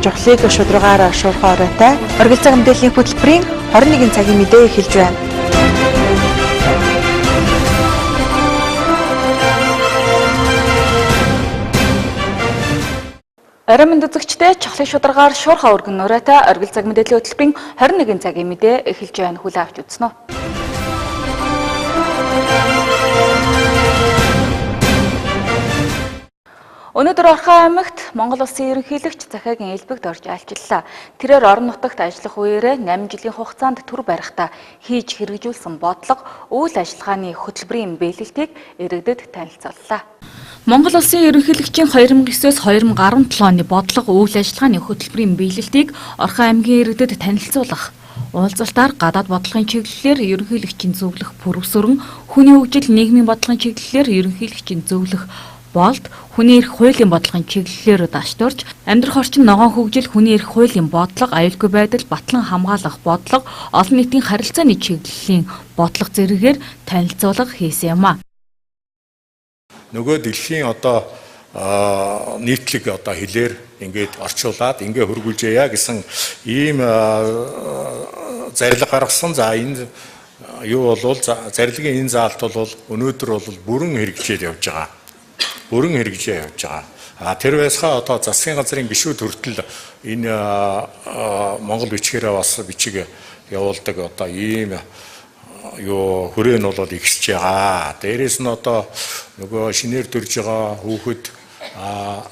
Жохлыг шударгаараа шуурхай оройтой оргил цаг мэдээллийн хөтөлбөрийн 21 цагийн мэдээ эхэлж байна. Орой мэнд үзэгчдээ жохлыг шударгаар шуурхай өргөн оройтой оргил цаг мэдээллийн хөтөлбөрийн 21 цагийн мэдээ эхэлж байна. Хүлээн авч үзнэ. Өнөөдөр Орхон аймагт Монгол Улсын ерөнхийлөгч захиагийн элбэгт орж альчиллаа. Тэрээр орон нутагт ажиллах үеэрээ 8 жилийн хугацаанд төр барихтаа хийж хэрэгжүүлсэн бодлого үйл ажиллагааны хөтөлбөрийн биелэлтийг иргэдэд танилцууллаа. Монгол Улсын ерөнхийлөгчийн 2009-с 2017 оны бодлого үйл ажиллагааны хөтөлбөрийн биелэлтийг Орхон аймгийн иргэдэд танилцуулах уулзалтаар гадаад бодлогын чиглэлээр ерөнхийлөгчийн зөвлөх пүрэвсүрэн, хүний хөгжил нийгмийн бодлогын чиглэлээр ерөнхийлөгчийн зөвлөх болд хүний эрх хуулийн бодлогын чиглэлээр даштурж амьдрах орчин ногоон хөгжил хүний эрх хуулийн бодлого аюулгүй байдал батлан хамгаалах бодлого олон нийтийн харилцааны чиглэлийн бодлого зэрэгээр танилцуулга хийсэн юм а. Нөгөө дэлхийн одоо нийтлэг одоо хэлээр ингээд орчуулад ингээ хөргүүлжээя гэсэн ийм зарлиг гаргасан. За энэ юу болвол зарлагын энэ заалт бол өнөөдөр бол бүрэн хэрэгжиж явж байгаа. Бүрэн хэрэгжиж явж байгаа. Тэр байсгаа одоо засгийн газрын гишүүд хүртэл энэ Монгол бичгээрээ бас бичиг явуулдаг одоо ийм юу хүрээ нь бол ихсэж байгаа. Дээрээс нь одоо нөгөө шинээр төрж байгаа хүүхэд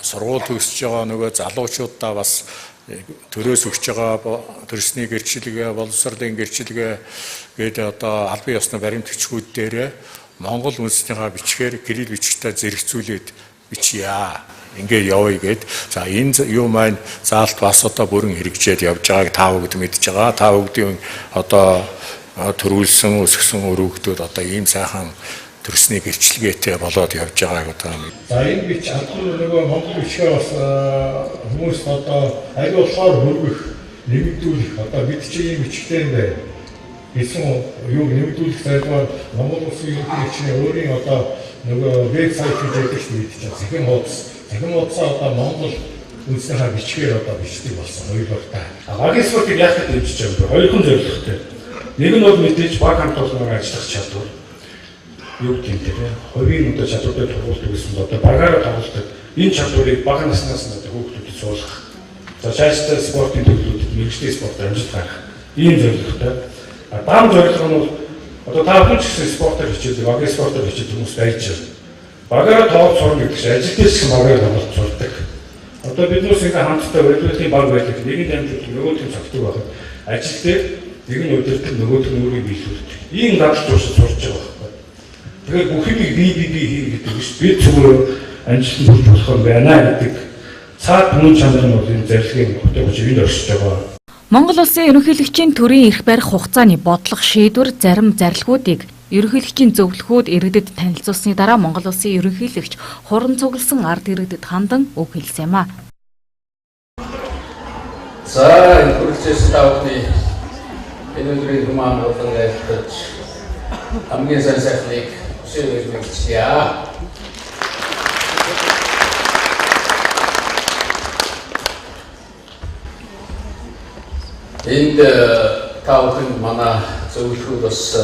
сургууль төгсөж байгаа нөгөө залуучуудаа бас төрөөс өгч байгаа төрсний гэрчлэгээ, боловсролын гэрчлэгээ гэдэг одоо албан ёсны баримтгчдүүд дээр Монгол үндэстнийхээ бичгээр кирилл бичгтээ зэрэгцүүлээд бичье. Ингээд явъя гэд. За энэ юу маань заалт бас одоо бүрэн хэрэгжээд явж байгааг та бүгд мэдж байгаа. Та бүгдийн одоо төрүүлсэн, өсгсөн өрөөгдүүд одоо ийм сайхан төрсний гэрчлэгээтэй болоод явж байгааг одоо. За энэ бич албан нөгөө Монгол бичгээ бас хүмүүс одоо аль болохоор хөрвөх нэмэгдүүлэх одоо бид чи ийм бичгтэй юм байна. Гэсэн юу нэмэгдүүлэх зайлшгүй Монгол Улсын ерөнхийлөгчний өөрийн одоо нөгөө вебсайт гэж яддаг шүү дээ. Захин хуудасаа одоо Монгол үндэснийхээ бичгээр одоо бичдэг болсон хоёулаа. Багийн спортыг яах гэж дэмжиж байгаа вэ? Хоёрхан зорилготой. Нэг нь бол мэдээж баг хамт олоноор ажиллах чадвар. Юу гэх юм те? Хувийн одоо чадвартай тулгуурт гэсэн одоо багаараа тоглолдог. Энэ чадварыг бага наснаас нь одоо хүүхдүүдэд суулгах. За цаашдаа спортын төлөвлөлтөд мэргэжлийн спортоор амжилт гаргах. Ийм зорилготой. Даам зорилго нь бол одоо та бүхэн ч гэсэн спортоор хичээдэг, багийн спортоор хичээдэг хүмүүс байж байна. Багаараа тоглож сурна гэдэг чинь ажил дээр ч багаараа тоглож сурдаг. Одоо биднээс ингээ хамтдаа үйлдвэрлэлийн баг байдаг. Нэг нь амжилт, нөгөөх нь цогтөг байхад ажил дээр нэг нь удирдах, нөгөөх нь өөрийг биелүүлдэг. Ийм дадлж уушиж сурч байгаа байхгүй. Тэгэхээр бүхнийг бие хийн гэдэг биш. Бид зүгээр амжилтанд хүрч болох юм байна гэдэг цаад хүн чанар нь бол энэ зарилгын хотойгож энд оршиж байгаа. Монгол Улсын ерөнхийлөгчийн төрийн эрх барих хугацааны бодлого шийдвэр зарим зарилгуудыг ерөнхийлөгчийн зөвлөхүүд иргэдэд танилцуулсны дараа Монгол Улсын ерөнхийлөгч хуран цугласан ард иргэдэд хандан үг хэлсэн юм а. За энэ процесс таавны энэ өдрийн хүмүүс болон айлтгаж хамгийн сайн сайхныг хүсэж байна. Энд таавын манай зөвлөхүүд бас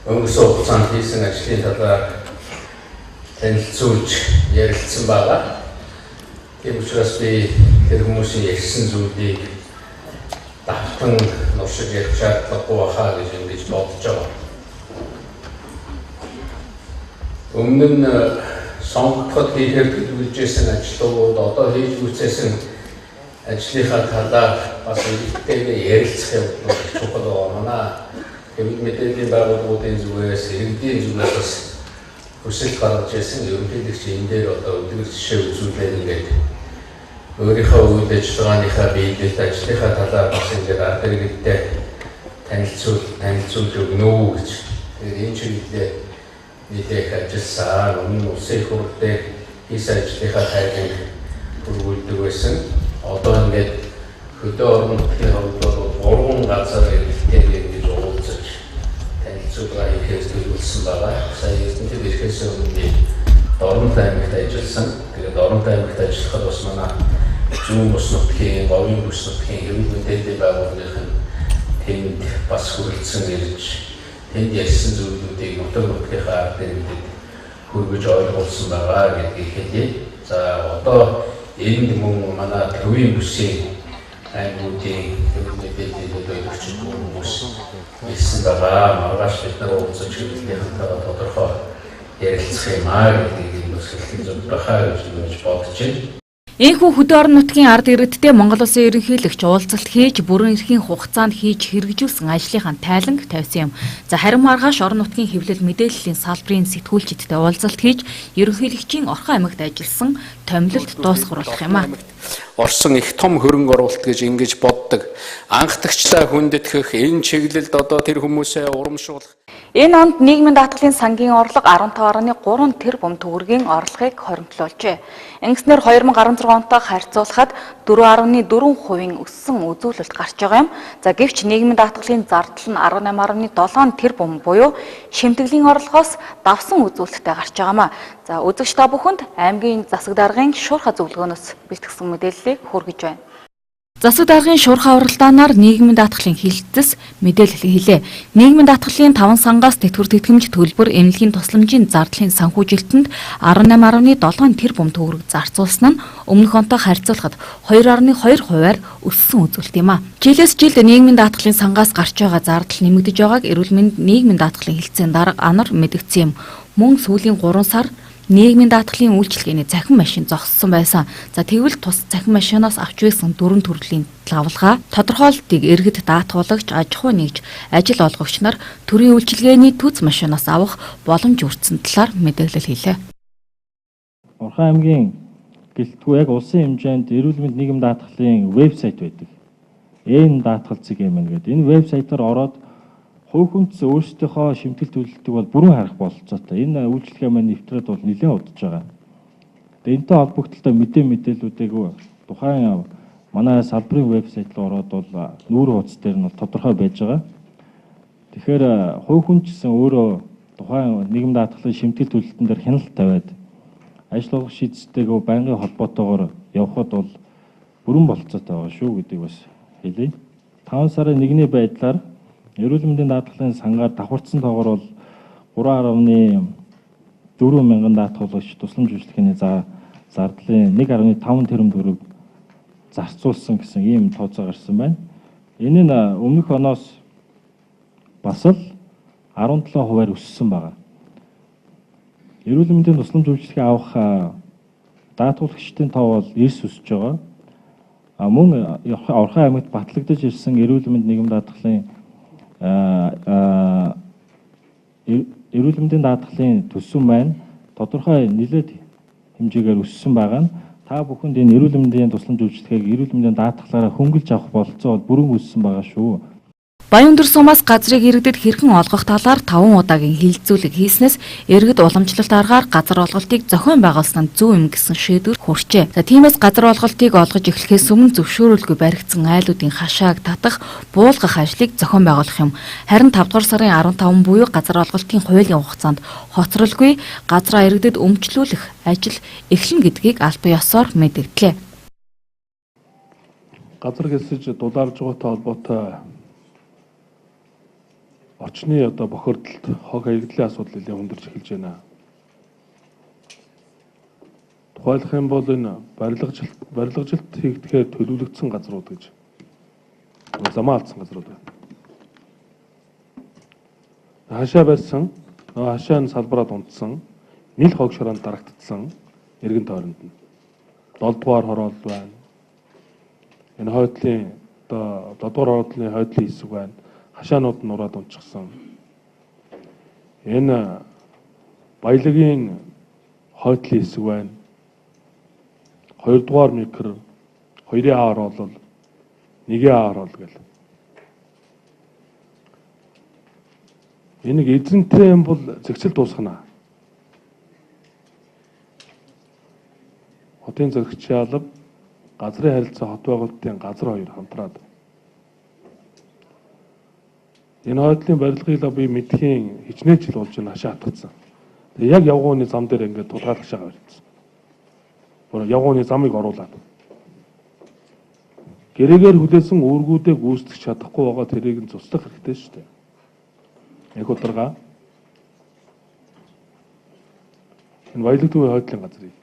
өнгөрсөн хугацаанд хийсэн ажлын талаар танилцуулж ярилцсан байгаа. Тийм учраас би тэр хүмүүсийн ярьсан зүйлийг давтан нуршиж ярих шаардлагагүй бахаа гэж ингэж бодож байгаа. Өмнө нь сонгогдоход хийхээр төлөвлөжсэн ажлууд одоо хийж үцээсэн ажлынхаа талаар бас иргэдтэйгээ ярилцах явдал чухал байгаа. Манай хэвлэл мэдээллийн байгууллагуудын зүгээс, иргэдийн зүгээс бас хүсэл гаргаж ирсэн ерөнхийлөгч энэ дээр одоо өдөр жишээ үзүүлээд ингээд өөрийнхөө үйл ажиллагааныхаа биелэлт ажлынхаа талаар бас ингээд ард иргэдтэй танилцуулж өгнө үү гэж. Тэгээд энэ чиглэлээр нийлэх ажилласаар өмнө улсын хурд дээр хийсэн ажлынхаа тайлбарыг хүргүүлдэг байсан. Одоо ингээд хөдөө орон нутгийн хувьд бол 3 газар иргэдтэй ингэж уулзаж танилцуулга хийхээс төлөвлөсөн байгаа. Сая эрдэнэтэд ирэхээс өмнө Дорнот аймагт ажилласан. Тэгээд Дорнот аймагт ажиллахад бас манай зүүн бус нутгийн, говийн бус нутгийн хэвлэл мэдээллийн байгууллагын тэнд бас хүрэлцэн ирж тэнд ярьсан зүйлүүдийг нутаг нутгийнхаа ард иргэдэд хүргэж ойлгуулсан байгаа гэдгийг хэлье. За одоо энд мөн манай төвийн бүсийн аймагуудын хэвлэл мэдээллийг өгч хүмүүс ирсэн байгаа. Маргааш бид нар уулзаж хэвлэлийнхаа тодорхой ярилцах юм аа гэдгийг бас хэлэх зүйл бахаа гэж бодож байна. Энэхүү хөдөө орон нутгийн ард иргэдтэй Монгол Улсын ерөнхийлөгч уулзалт хийж бүрэн эрхийн хугацаанд хийж хэрэгжүүлсэн ажлынхаа тайланг тавьсан юм. За харин маргааш орон нутгийн хэвлэл мэдээллийн салбарын сэтгүүлчидтэй уулзалт хийж ерөнхийлөгчийн Орхон аймагт ажилласан томилолт дуусгаруулах юм аа. Орсон их том хөрөнгө оруулалт гэж ингэж боддог. Анхдагчлаа хүндэтгэх энэ чиглэлд одоо тэр хүмүүсээ урамшуулах. Энэ онд нийгмийн даатгалын сангийн орлого 15.3 тэрбум төгрөгийн орлогыг хоримтлуулжээ. Ингэснээр 2016 онтой харьцуулахад 4.4% өссөн үзүүлэлт гарч байгаа юм. За гэвч нийгмийн даатгалын зардал нь 18.7 тэрбум буюу шимтгэлийн орлогоос давсан үзүүлэлттэй гарч байгаамаа. За үзэгч та бүхэнд аймгийн засаг даргын шуурхай зөвлөгөөнөөс бэлтгэсэн мэдээллийг хүргэж байна. Засаг даргын шуурхай уралдаанаар нийгмийн даатгалын хилцэс мэдээлэл хэлээ. Нийгмийн даатгалын 5 сангаас тэтгэвэр тэтгэмж төлбөр эмнэлгийн тусламжийн зардлын санхүүжилтэнд 18.7 тэрбум төгрөг зарцуулсан нь өмнөх онтой харьцуулахад 2.2%-аар өссөн үзүүлэлт юм а. Жилээс жилд нийгмийн даатгалын сангаас гарч байгаа зардал нэмэгдэж байгааг эрүүл мэнд нийгмийн даатгалын хилцээний дарга анар мэдгдсэн юм. Мөн сүүлийн 3 сар нийгмийн даатгалын үйлчилгээний цахим машин зогссон байсан. За тэгвэл тус цахим машинаас авч байсан 4 төрлийн лавлгаа тодорхойлтыг иргэд даатгуулагч, аж ахуй нэгж, ажил олгогч нар төрийн үйлчилгээний төц машинаас авах боломж өртсөн талаар мэдээлэл хэлээ. Орхон аймгийн гэлтгүй яг улсын хэмжээнд эрүүл мэнд нийгэм даатгалын вебсайт байдаг. Энэ даатгал цэг юм гэдэг. Энэ вебсайтаар ороод хувь хүнс өөрсдийнхөө шимтгэл төлөлтийг бол бүрэн харах бололцоотой. Энэ үйлчлэгээ маань нэвтрээд бол нэлээд удаж байгаа. Тэгээ энэтэй холбогдлоо мэдээллүүдийг тухайн манай салбарын вебсайт руу ороод бол нүүр хуудас дээр нь тодорхой байж байгаа. Тэгэхээр хувь хүн ч гэсэн өөрөө тухайн нийгэм даатгалын шимтгэл төлөлтөн дээр хяналт тавиад ажил олгох шийдвэртэйгээ байнгын холбоотойгоор явхад бол бүрэн бололцоотой байгаа шүү гэдгийг бас хэлье. 5 сарын 1-ний байдлаар эрүүл мэндийн даатгалын сангаар давхарцсан тоогоор бол 3.4 мянган даатгуулагч тусламж үйлчлэгээний зардлын 1.5 тэрбум төгрөг зарцуулсан гэсэн ийм тооцоо гарсан байна. Энэ нь өмнөх оноос бас л 17%-аар өссөн байна. Эрүүл мэндийн тусламж үйлчлэгээ авах даатгуулагчдын тоо бол эрс өсөж байгаа. Мөн Орхон аймагт батлагдаж ирсэн эрүүл мэнд нийгэм даатгалын эрүүл мэндийн даатгалын төсөв маань тодорхой нэлээд хэмжээгээр өссөн байгаа нь та бүхэнд энэ эрүүл мэндийн тусламж үйлчлэгээг эрүүл мэндийн даатгалаараа хөнгөлж авах бололцоо бол бүрэн өссөн байгаа шүү. Баян дүрсумаас газрыг иргэдэд хэрхэн олгох талаар 5 удаагийн хилцүүлэг хийснээс иргэд уламжлалт аргаар газар олголтыг зохион байгуулсан нь зөв юм гэсэн шийдвэр хүрчээ. За тиймээс газар олголтыг олгож эхлэхээс өмнө зөвшөөрөлгүй баригдсан айлуудын хашааг татах, буулгах ажлыг зохион байгуулах юм. Харин 5 дугаар сарын 15 буюу газар олголтын хуулийн хугацаанд хоцролгүй газраа иргэдэд өмчлүүлэх ажил эхлэн гэдгийг албан ёсоор мэдгдлээ. Газар хэсэж дулаарж байгаатай холбоотой орчны бохирдолд хог хаягдлын асуудал нэлээд хүндэрч эхэлж байна. Тухайлах юм бол энэ барилгажилт хийгдэхээр төлөвлөгдсөн газрууд гэж замаа алдсан газрууд байна. Хашаа барьсан, хашаа нь салбараад унтсан, нил хог шороонд дарагдсан эргэн тойронд нь 7 дугаар хороол байна. Энэ хойдлын 7 дугаар хороодлын хойдлын хэсэг байна. Хашаанууд нь ураад унчихсан. Энэ баялагын хойдлын хэсэг байна. 2 дугаар микро, 2-ын А орол, 1-ийн А орол гэл. Энийг эзэнтэй юм бол зэгцэл дуусгана. Хотын зөрөгчийн алба, газрын харилцаа хот байгуулалтын газар хоёр хамтраад Энэ хойдлын барилгыг би мэдхийн хичнээн жил болж байна хашаа хатгацсан. Тэгээ яг явгооны зам дээр ингээд тулгаалж байгаа байсан. Бүр явгооны замыг оруулаад. Гэрээгээр хүлээсэн үүргүүдээ гүйцэтгэж чадахгүй байгаа тэрийг нь цуслах хэрэгтэй шүү дээ. Яг ударга энэ баялаг төвийн хойдлын газрыг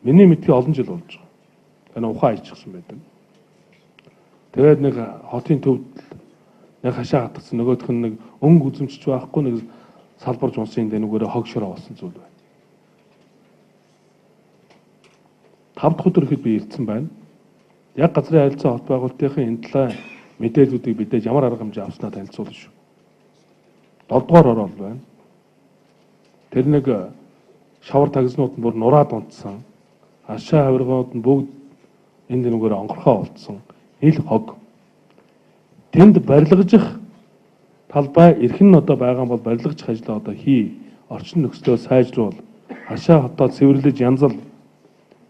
миний мэдхий олон жил болж байгаа. Энэ ухаан ичсэн байдаг. Тэгээд нэг хотын төвд нэг хашаа хатгсан нөгөөх нь нэг өнгө үзэмжч байхгүй нэг салбарж унсын дэнүүгээрээ хог шороо болсон зүйл байна. 5 дахь өдөр ихэд би ирдсэн байна. Яг газрын харилцаа хот байгуулалтын энэ талаа мэдээллүүдийг бидээ ямар арга хэмжээ авснаа танилцуулна шүү. 7 дугаар орол байна. Тэр нэг шавар тагзнууд нь бүр нураад унтсан. Хашаа хавиргууд нь бүгд энэ дэнүүгээр онгорхоо болцсон. Ил хог. Тэнд барилгажих талбай эрхэн нь одоо байгаа бол барилгаж ажлаа одоо хий. Орчин нөхцөлөө сайжруул. Хашаа хотоо цэвэрлэж янзал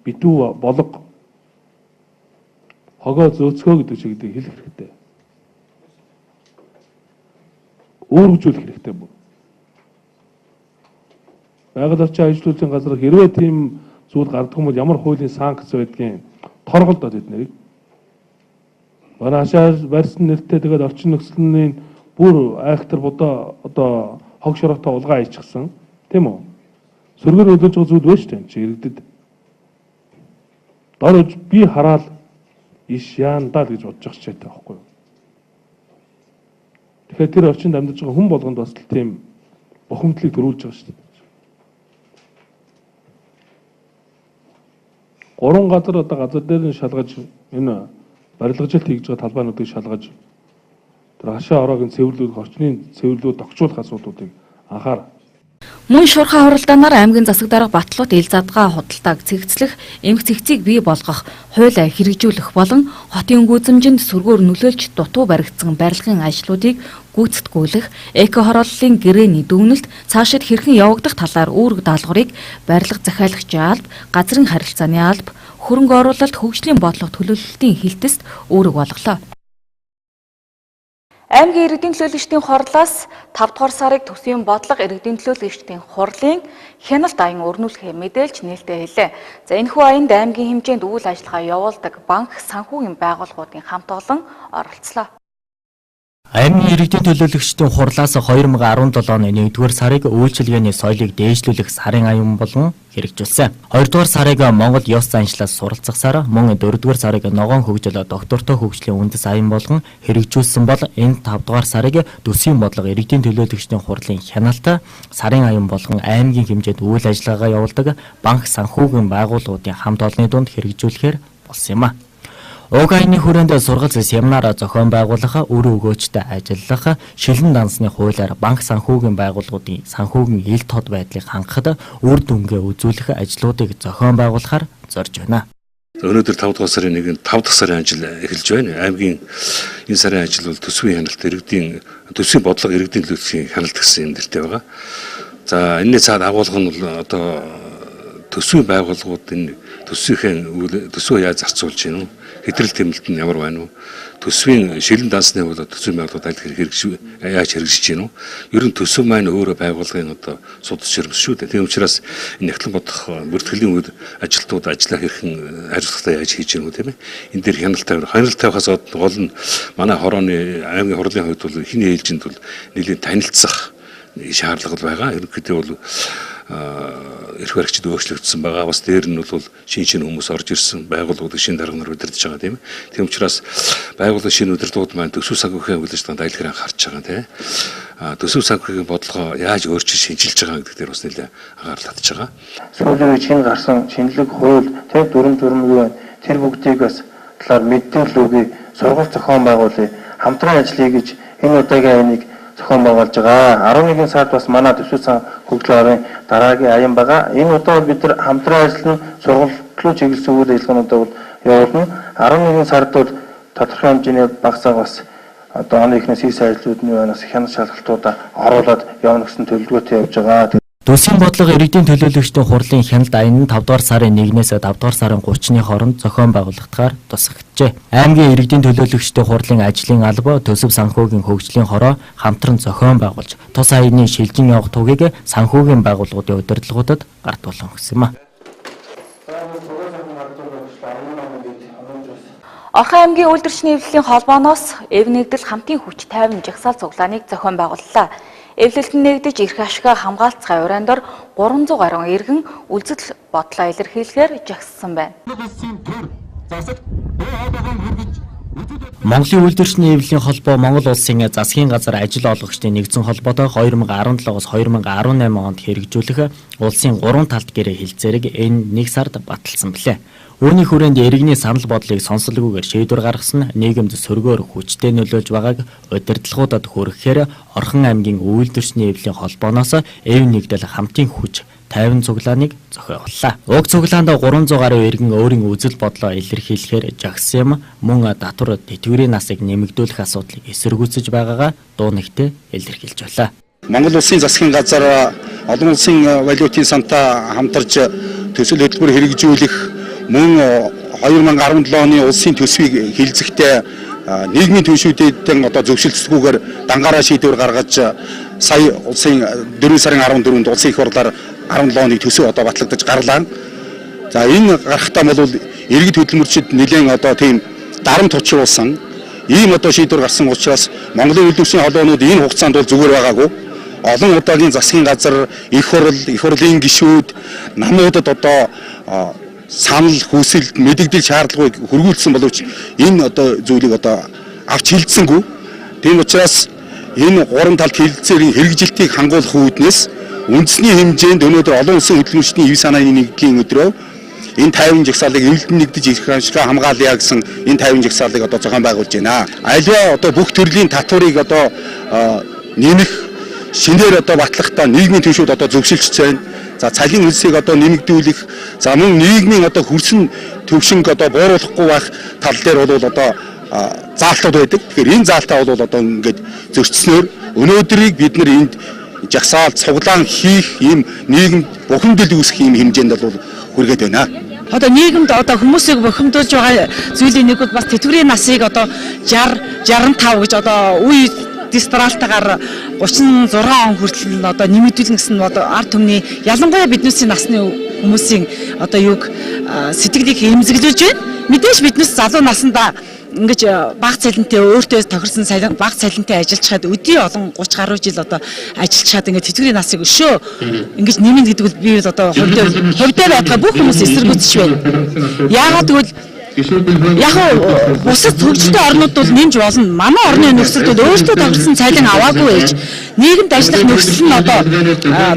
битүү болго хогоо зөөцгөө гэдэг чиглэлийг хэлэх хэрэгтэй. Өөргөжүүлэх хэрэгтэй бүр. Байгаль орчин ажилтнуудын газар хэрвээ тийм зүйл гардаг юм бол ямар хуулийн санкц байдгийг торголдоод иднэ. Хашаа барьсан нэртэй тэгээд орчин нөхцөлний бүр айхтар бодоо одоо хог шороотой улгаа ичсэн тийм үү? Сөргөр өдөрж байгаа зүйл байна шүү дээ чи иргэдэд. Дорож би хараад иш яандаа гэж бодож байгаа ч гэдэг байхгүй юу? Тэгэхээр тэр орчинд амьдарч байгаа хүн болгонд бас л тийм бухимдлыг төрүүлж байгаа шүү дээ. 3 газар одоо газар дээр нь шалгаж энэ барилгажилт хийж байгаа талбайнуудыг шалгаж тэр хашаа ороогийн цэвэрлүүд орчны цэвэрлүүд тогтчуулах асуудлуудыг анхаар. Мөн шуурхай хуралдаанаар аймгийн засаг дарга батлууд ил задгаа худалдааг цэгцлэх, эмх цэгцийг бий болгох, хуулиа хэрэгжүүлэх болон хотын гүйцэмжинд сөргөөр нөлөөлж дутуу баригдсан барилгын ажлуудыг гүйцэтгүүлэх, эко хорооллын гэрээний дүгнэлт цаашид хэрхэн явагдах талаар үүрэг даалгаврыг барилга захиалагчийн алба, газрын харилцааны алба, хөрөнгө оруулалт хөгжлийн бодлого төлөвлөлтийн хилтэст үүрэг болголоо. Аймгийн иргэдийн төлөөлөгчдийн хорлоос 5 дугаар сарыг төсвийн бодлого иргэдийн төлөөлөгчдийн хурлын хяналт аян өрнүүлэхээ мэдээлж нээлттэй хэлээ. За энэхүү аянд аймгийн хэмжээнд үйл ажиллагаа явуулдаг банк, санхүүгийн байгууллагуудын хамт олон оролцлоо. Аймгийн иргэдийн төлөөлөгчдийн хурлаас 2017 оны 1-р сарыг үйлчилгээний соёлыг дээшлүүлэх сарын аян болгон хэрэгжүүлсэн. 2-р сарыг Монгол ёс заншлаас суралцах сар, мөн 4-р сарыг ногоон хөгжил доктортой хөгжлийн үндэс аян болгон хэрэгжүүлсэн бол энэ 5-р сарыг төсвийн бодлого иргэдийн төлөөлөгчдийн хурлын хяналт сарын аян болгон аймгийн хэмжээнд үйл ажиллагаа явуулдаг банк, санхүүгийн байгууллагуудын хамт олонны дунд хэрэгжүүлэхээр болсон юм а. Уг аяны хүрээнд сургалт семинар зохион байгуулах, өр өгөөчтэй ажиллах, шилэн дансны хуулиар банк санхүүгийн байгууллагуудын санхүүгийн ил тод байдлыг хангахад үр дүнгээ үзүүлэх ажлуудыг зохион байгуулахаар зорж байна. Өнөөдөр 5 дугаар сарын 1-нд 5 дахь сарын ажил эхэлж байна. Аймгийн энэ сарын ажил бол төсвийн хяналт төсвийн бодлого иргэдийн төлөөлөгчийн хяналт гэсэн нэртэй байгаа. За энэний цаад агуулга нь бол одоо төсвийн байгууллагууд энэ төсвөө яаж зарцуулж гинэ үү? Хэтрэл тэмэлт нь ямар байна вэ? Төсвийн шилэн дансны бол төсвийн байгууллагууд яаж хэрэгжиж гинэ үү? Ер нь төсөв маань өөрөө байгууллагын одоо судалж хэрэгжиж шүү дээ. Тийм учраас энэ нягтлан бодох бүртгэлийн үед ажилтнууд ажиллаа хэрхэн хариуцлагатай яаж хийж гинэ үү тийм ээ? Энэ дээр хяналт тавихаас гол нь манай хорооны аймгийн хурлын хувьд бол хиний ээлжинд бол нэлийн танилцах шаардлага байгаа. Ерөнхийдөө бол эрх баригчид өөрчлөгдсөн байгаа. Бас дээр нь бол шинэ хүмүүс орж ирсэн, байгууллагууд шинэ дарганаар удирдах байгаа тийм ээ. Тийм учраас байгууллагын шинэ удирдлагууд маань төсөв санхүүгийн үйл ажиллагаанд айлгаараа харж байгаа тийм ээ. Төсөв санхүүгийн бодлогоо яаж өөрчилж шинжилж байгаа гэдэг дээр бас нэлээд анхаарал татж байгаа. Сүүлийн үед шинэ гарсан шинэлэг хууль, тэр дүрм юу вэ? Тэр бүгдийг бас талаар мэдээллүүдийг сургалт зохион байгуулъя. Хамтран ажиллая гэж энэ удаагийн аяныг зохион байгуулж байгаа. 11 сард бас манай төсвийн хөгжлийн дараагийн аян байгаа. Энэ удаа бид нар хамтран ажиллана, сургалтлуу чиглэсэн үйл ажиллагаануудаа явуулна. 11 сард бол тодорхой хэмжээний багцаа бас одоо оны ихнээс хийсэн ажлууд нь бас хяналт шалгалтуудаа оруулаад явна гэсэн төлөвлөгөөтэй явж байгаа. Төсвийн бодлого иргэдийн төлөөлөгчдийн хурлын хяналт аян нь 5 дугаар сарын 1-ээс 5 дугаар сарын 30-ны хооронд зохион байгуулагдахаар тусгагджээ. Аймгийн иргэдийн төлөөлөгчдийн хурлын ажлын алба төсөв санхүүгийн хөгжлийн хороо хамтран зохион байгуулж, тус аяны шилжин явах тугийг санхүүгийн байгууллагуудын удирдлагуудад гартуулан өгсөн юм а. Орхон аймгийн үйлдвэрчний эвлэлийн холбооноос эв нэгдэл хамтын хүч 50 жагсаал цуглааныг зохион байгууллаа. Эвлэлтэнд нэгдэж ирэх ашгаа хамгаалцгай уран дор 300 гаруй иргэн үлдэл бодлоо илэрхийлэхээр жагссан байна. Монголын үйлдвэрчний эвлэлийн холбоо Монгол улсын засгийн газар ажил олгогчдын нэгдсэн холбоотой 2017-оос 2018 онд хэрэгжүүлэх улсын 3 талт гэрээ хилцээрийг энэ нэг сард баталсан билээ. Үүний хүрээнд иргэний санал бодлыг сонсолгүйгээр шийдвэр гаргасан нийгэмд сөргөөр хүчтэй нөлөөлж байгааг удирдлагуудад хүргэхээр Орхон аймгийн үйлдвэрчний эвлэлийн холбооноос эв нэгдэл хамтын хүч 50 цуглааныг зохиоллоо. Уг цуглаанд 300 гаруй иргэн өөрийн үзэл бодлоо илэрхийлэхээр жагсан юм. Мөн татвар тэтгэврийн насыг нэмэгдүүлэх асуудлыг эсэргүүцэж байгаагаа дуу нэгтээ илэрхийлж байлаа. Монгол улсын засгийн газар олон улсын валютын сантай хамтарч төсөл хөтөлбөр хэрэгжүүлэх мөн 2017 оны улсын төсвийг хилцэхдээ нийгмийн түвшүүдэд одоо зөвшөлтсгүйгээр дангаараа шийдвэр гаргаж сая улсын 4 сарын 14-нд улсын их хурлаар 17 оны төсөв одоо батлагдаж гарлаа. За энэ гарахтаа бол иргэд хөдөлмөрчид нэлээд одоо тийм дарамт учруулсан ийм одоо шийдвэр гарсан учраас Монголын үйлдвэрчний холбоонууд энэ хугацаанд бол зүгээр байгаагүй. Олон удаагийн засгийн газар, их хурлын гишүүд, намуудад одоо санал хүсэлт мэдэгдэл шаардлагыг хөргүүлсэн боловч энэ одоо зүйлийг одоо авч хилцсэнгүй. Тийм учраас энэ 3 талт хилцээрийн хэрэгжилтийг хангуулах үүднээс үндэсний хэмжээнд өнөөдөр олон улсын хөдөлмөрчдийн ив санааны нэгдлийн өдрөө энэ 50 жагсаалыг эвлэлд нэгдэж ирэх ашгаа хамгаалъя гэсэн энэ 50 жагсаалыг одоо зохион байгуулж байна. Аливаа одоо бүх төрлийн татварыг одоо нэмэх шинээр одоо батлахдаа нийгмийн түвшүүд одоо зөвшөлдсөн байна. За цалин хөлсийг одоо нэмэгдүүлэх, за мөн нийгмийн одоо хөрсөн төвшинг одоо бууруулахгүй байх тал дээр бол одоо заалтууд байдаг. Тэгэхээр энэ заалтаа бол одоо ингээд зөрчснөөр өнөөдрийг бид нар энд жагсаал цуглаан хийх ийм нийгэм бухимдал үүсэх ийм хэмжээнд бол хүргээд байна. Одоо нийгэмд одоо хүмүүсийг бухимдуулж байгаа зүйлийн нэг бол бас тэтгэврийн насыг одоо 60 65 гэж одоо үе дистралтаар 36 он хүртэл одоо нэмэгдүүлнэ гэсэн одоо ард түмний ялангуяа биднээсийн насны хүмүүсийн одоо юг сэтгэлийг эмзэглүүлж байна. Мэдээж биднээс залуу насндаа ингэж баг цалинтай өөртөө тохирсон баг цалинтай ажиллаж чад өдий олон 30 гаруй жил одоо ажиллаж чад ингэж тэтгэврийн насыг өшөө ингэж нэмнэ гэдэг бол би одоо хувьдаа байдгаа бүх хүмүүс эсэргүүцэж байна. Яагаад гэвэл яг бусад хөгжилтэй орнууд бол нэмж болно. Манай орны нөхцөлд өөртөө тохирсон цалин аваагүй ээж нийгэмд ажиллах нөхцөл нь одоо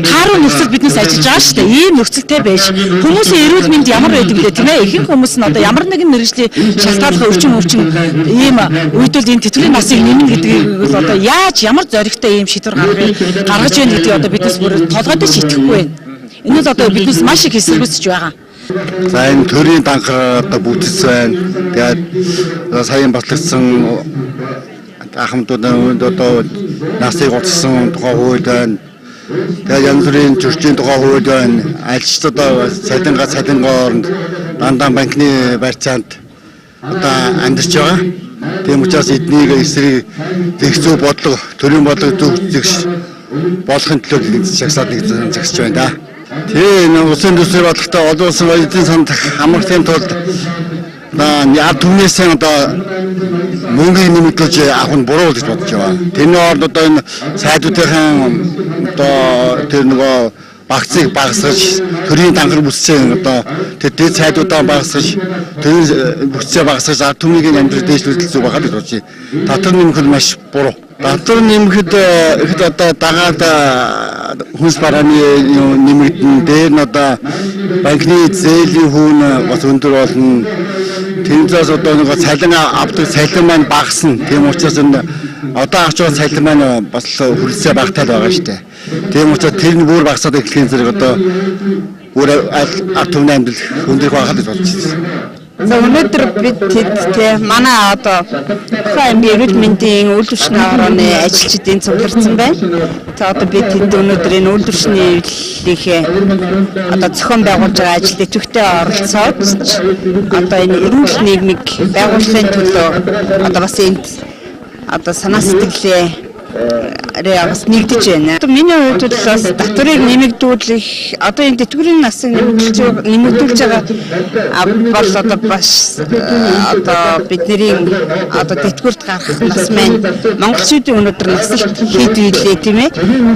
тааруу нөхцөл биднээс ажиллаж байгаа шүү дээ. Ийм нөхцөлтэй байж хүмүүсийн эрүүл мэнд ямар байдаг вэ тийм ээ? Ихэнх хүмүүс нь одоо ямар нэгэн мэргэжлийн шалтгааллах өвчин ийм үед бол энэ тэтгэврийн насыг нэмнэ гэдгийг бол одоо яаж ямар зоригтой ийм шийдвэр гаргаж байна гэдгийг одоо биднээс бүр толгойд шитгэхгүй байна. Энэ л одоо биднээс маш их эсэргүүцэж байгаа. За энэ төрийн данхар одоо бүтцсэн байна. Тэгээд саяхан батлагдсан ахмадууд одоо насыг уцсан тухай хууль байна. Тэгээд янз бүрийн зөрчлийн тухай хууль байна. Ажилчид одоо цалингаар дандаа банкны барьцаанд одоо амьдарч байгаа. Тийм учраас эднийг эсрэг зэгцүү бодлого, төрийн бодлого зөв болохын төлөө жагсаад нэг загсаж байна да. Тийм улсын төсвийн бодлоготой олон улсын валютын санд хамрахын тулд яа түнээс одоо мөнгөний нэмэгдүүлж авах нь буруу гэж бодож байгаа. Тэрний орд одоо энэ сайдуудын одоо тэр нөгөө багцыг багасгаж төрийн данхар бүсцээ одоо тэр сайдуудаа багасгаж төрийн бүсцээ багасгаж ард түмний амьдрал дээшлүүлэх зүг байгаа гэж бодож байна. Татвар нэмэх нь маш буруу. Татвар нэмэхэд ихэд одоо дагаад хүнс барааны нэмэгдэн дээр нь одоо банкны зээлийн хүүн бас өндөр болно. Тэмцээс одоо нэг цалин авдаг цалин маань багасна. Тийм учраас энэ одоо авч байгаа цалин маань бас хүрэлцээ багтаал байгаа шүү дээ. Тийм учраас тэр нь бүр багасаад эхлэхийн зэрэг одоо бүр ард түмний амьдрал хөндрөх байхад гэж болж байна. За өнөөдөр бид тэ манай одоо аймгийн эрүүл мэндийн үйлдвэрчний орооны ажилчдын цугларсан байна. За одоо бид өнөөдөр энэ үйлдвэрчний эвлэлийнхээ одоо зохион байгуулж байгаа ажилд идэвхтэй оролцоод одоо энэ эрүүл нийгмийг байгуулахын төлөө одоо бас энд одоо санаа сэтгэлээ бас нэгдэж байна. Одоо миний хувьд бас татварыг нэмэгдүүлэх, одоо энэ тэтгэврийн насыг нэмэгдүүлж байгаа бол одоо бас одоо бидний одоо тэтгэврт гарах нас маань монголчуудын өнөөдөр насалт хэд үйлээ тийм ээ.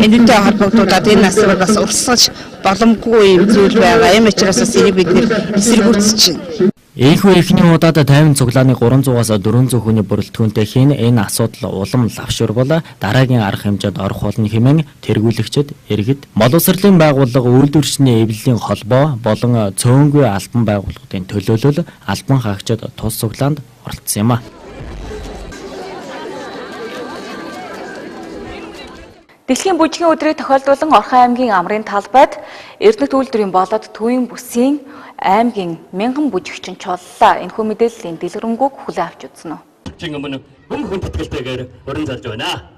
Энэтэй холбогдуулаад энэ насыг бас урсгаж боломжгүй юм зүйл байгаа. Ийм учраас бас энийг бид эсэргүүцэж байна. Ийхүү эхний удаад 50 цуглааны 300-аас 400 хүний бүрэлдэхүүнтэй хийн энэ асуудал улам лавшурвал дараагийн арга хэмжээнд орох болно хэмээн тэргүүлэгчид иргэд боловсролын байгууллага үйлдвэрчний эвлэлийн холбоо болон цөөнгүй албан байгууллагын төлөөлөл албан хаагчид тус цуглаанд оролцсон юм а. Дэлхийн бүжгийн өдрийг тохиолдуулан Орхон аймгийн амрын талбайд эрдэнэт үйлдвэрийн болоод төвийн бүсийн аймгийн мянган бүжигчин чоллоо. Энэхүү мэдээллийн дэлгэрэнгүй хүлээн авч үзсэн үү? Хүн тэтгэлтэйгээр уран зарж байна.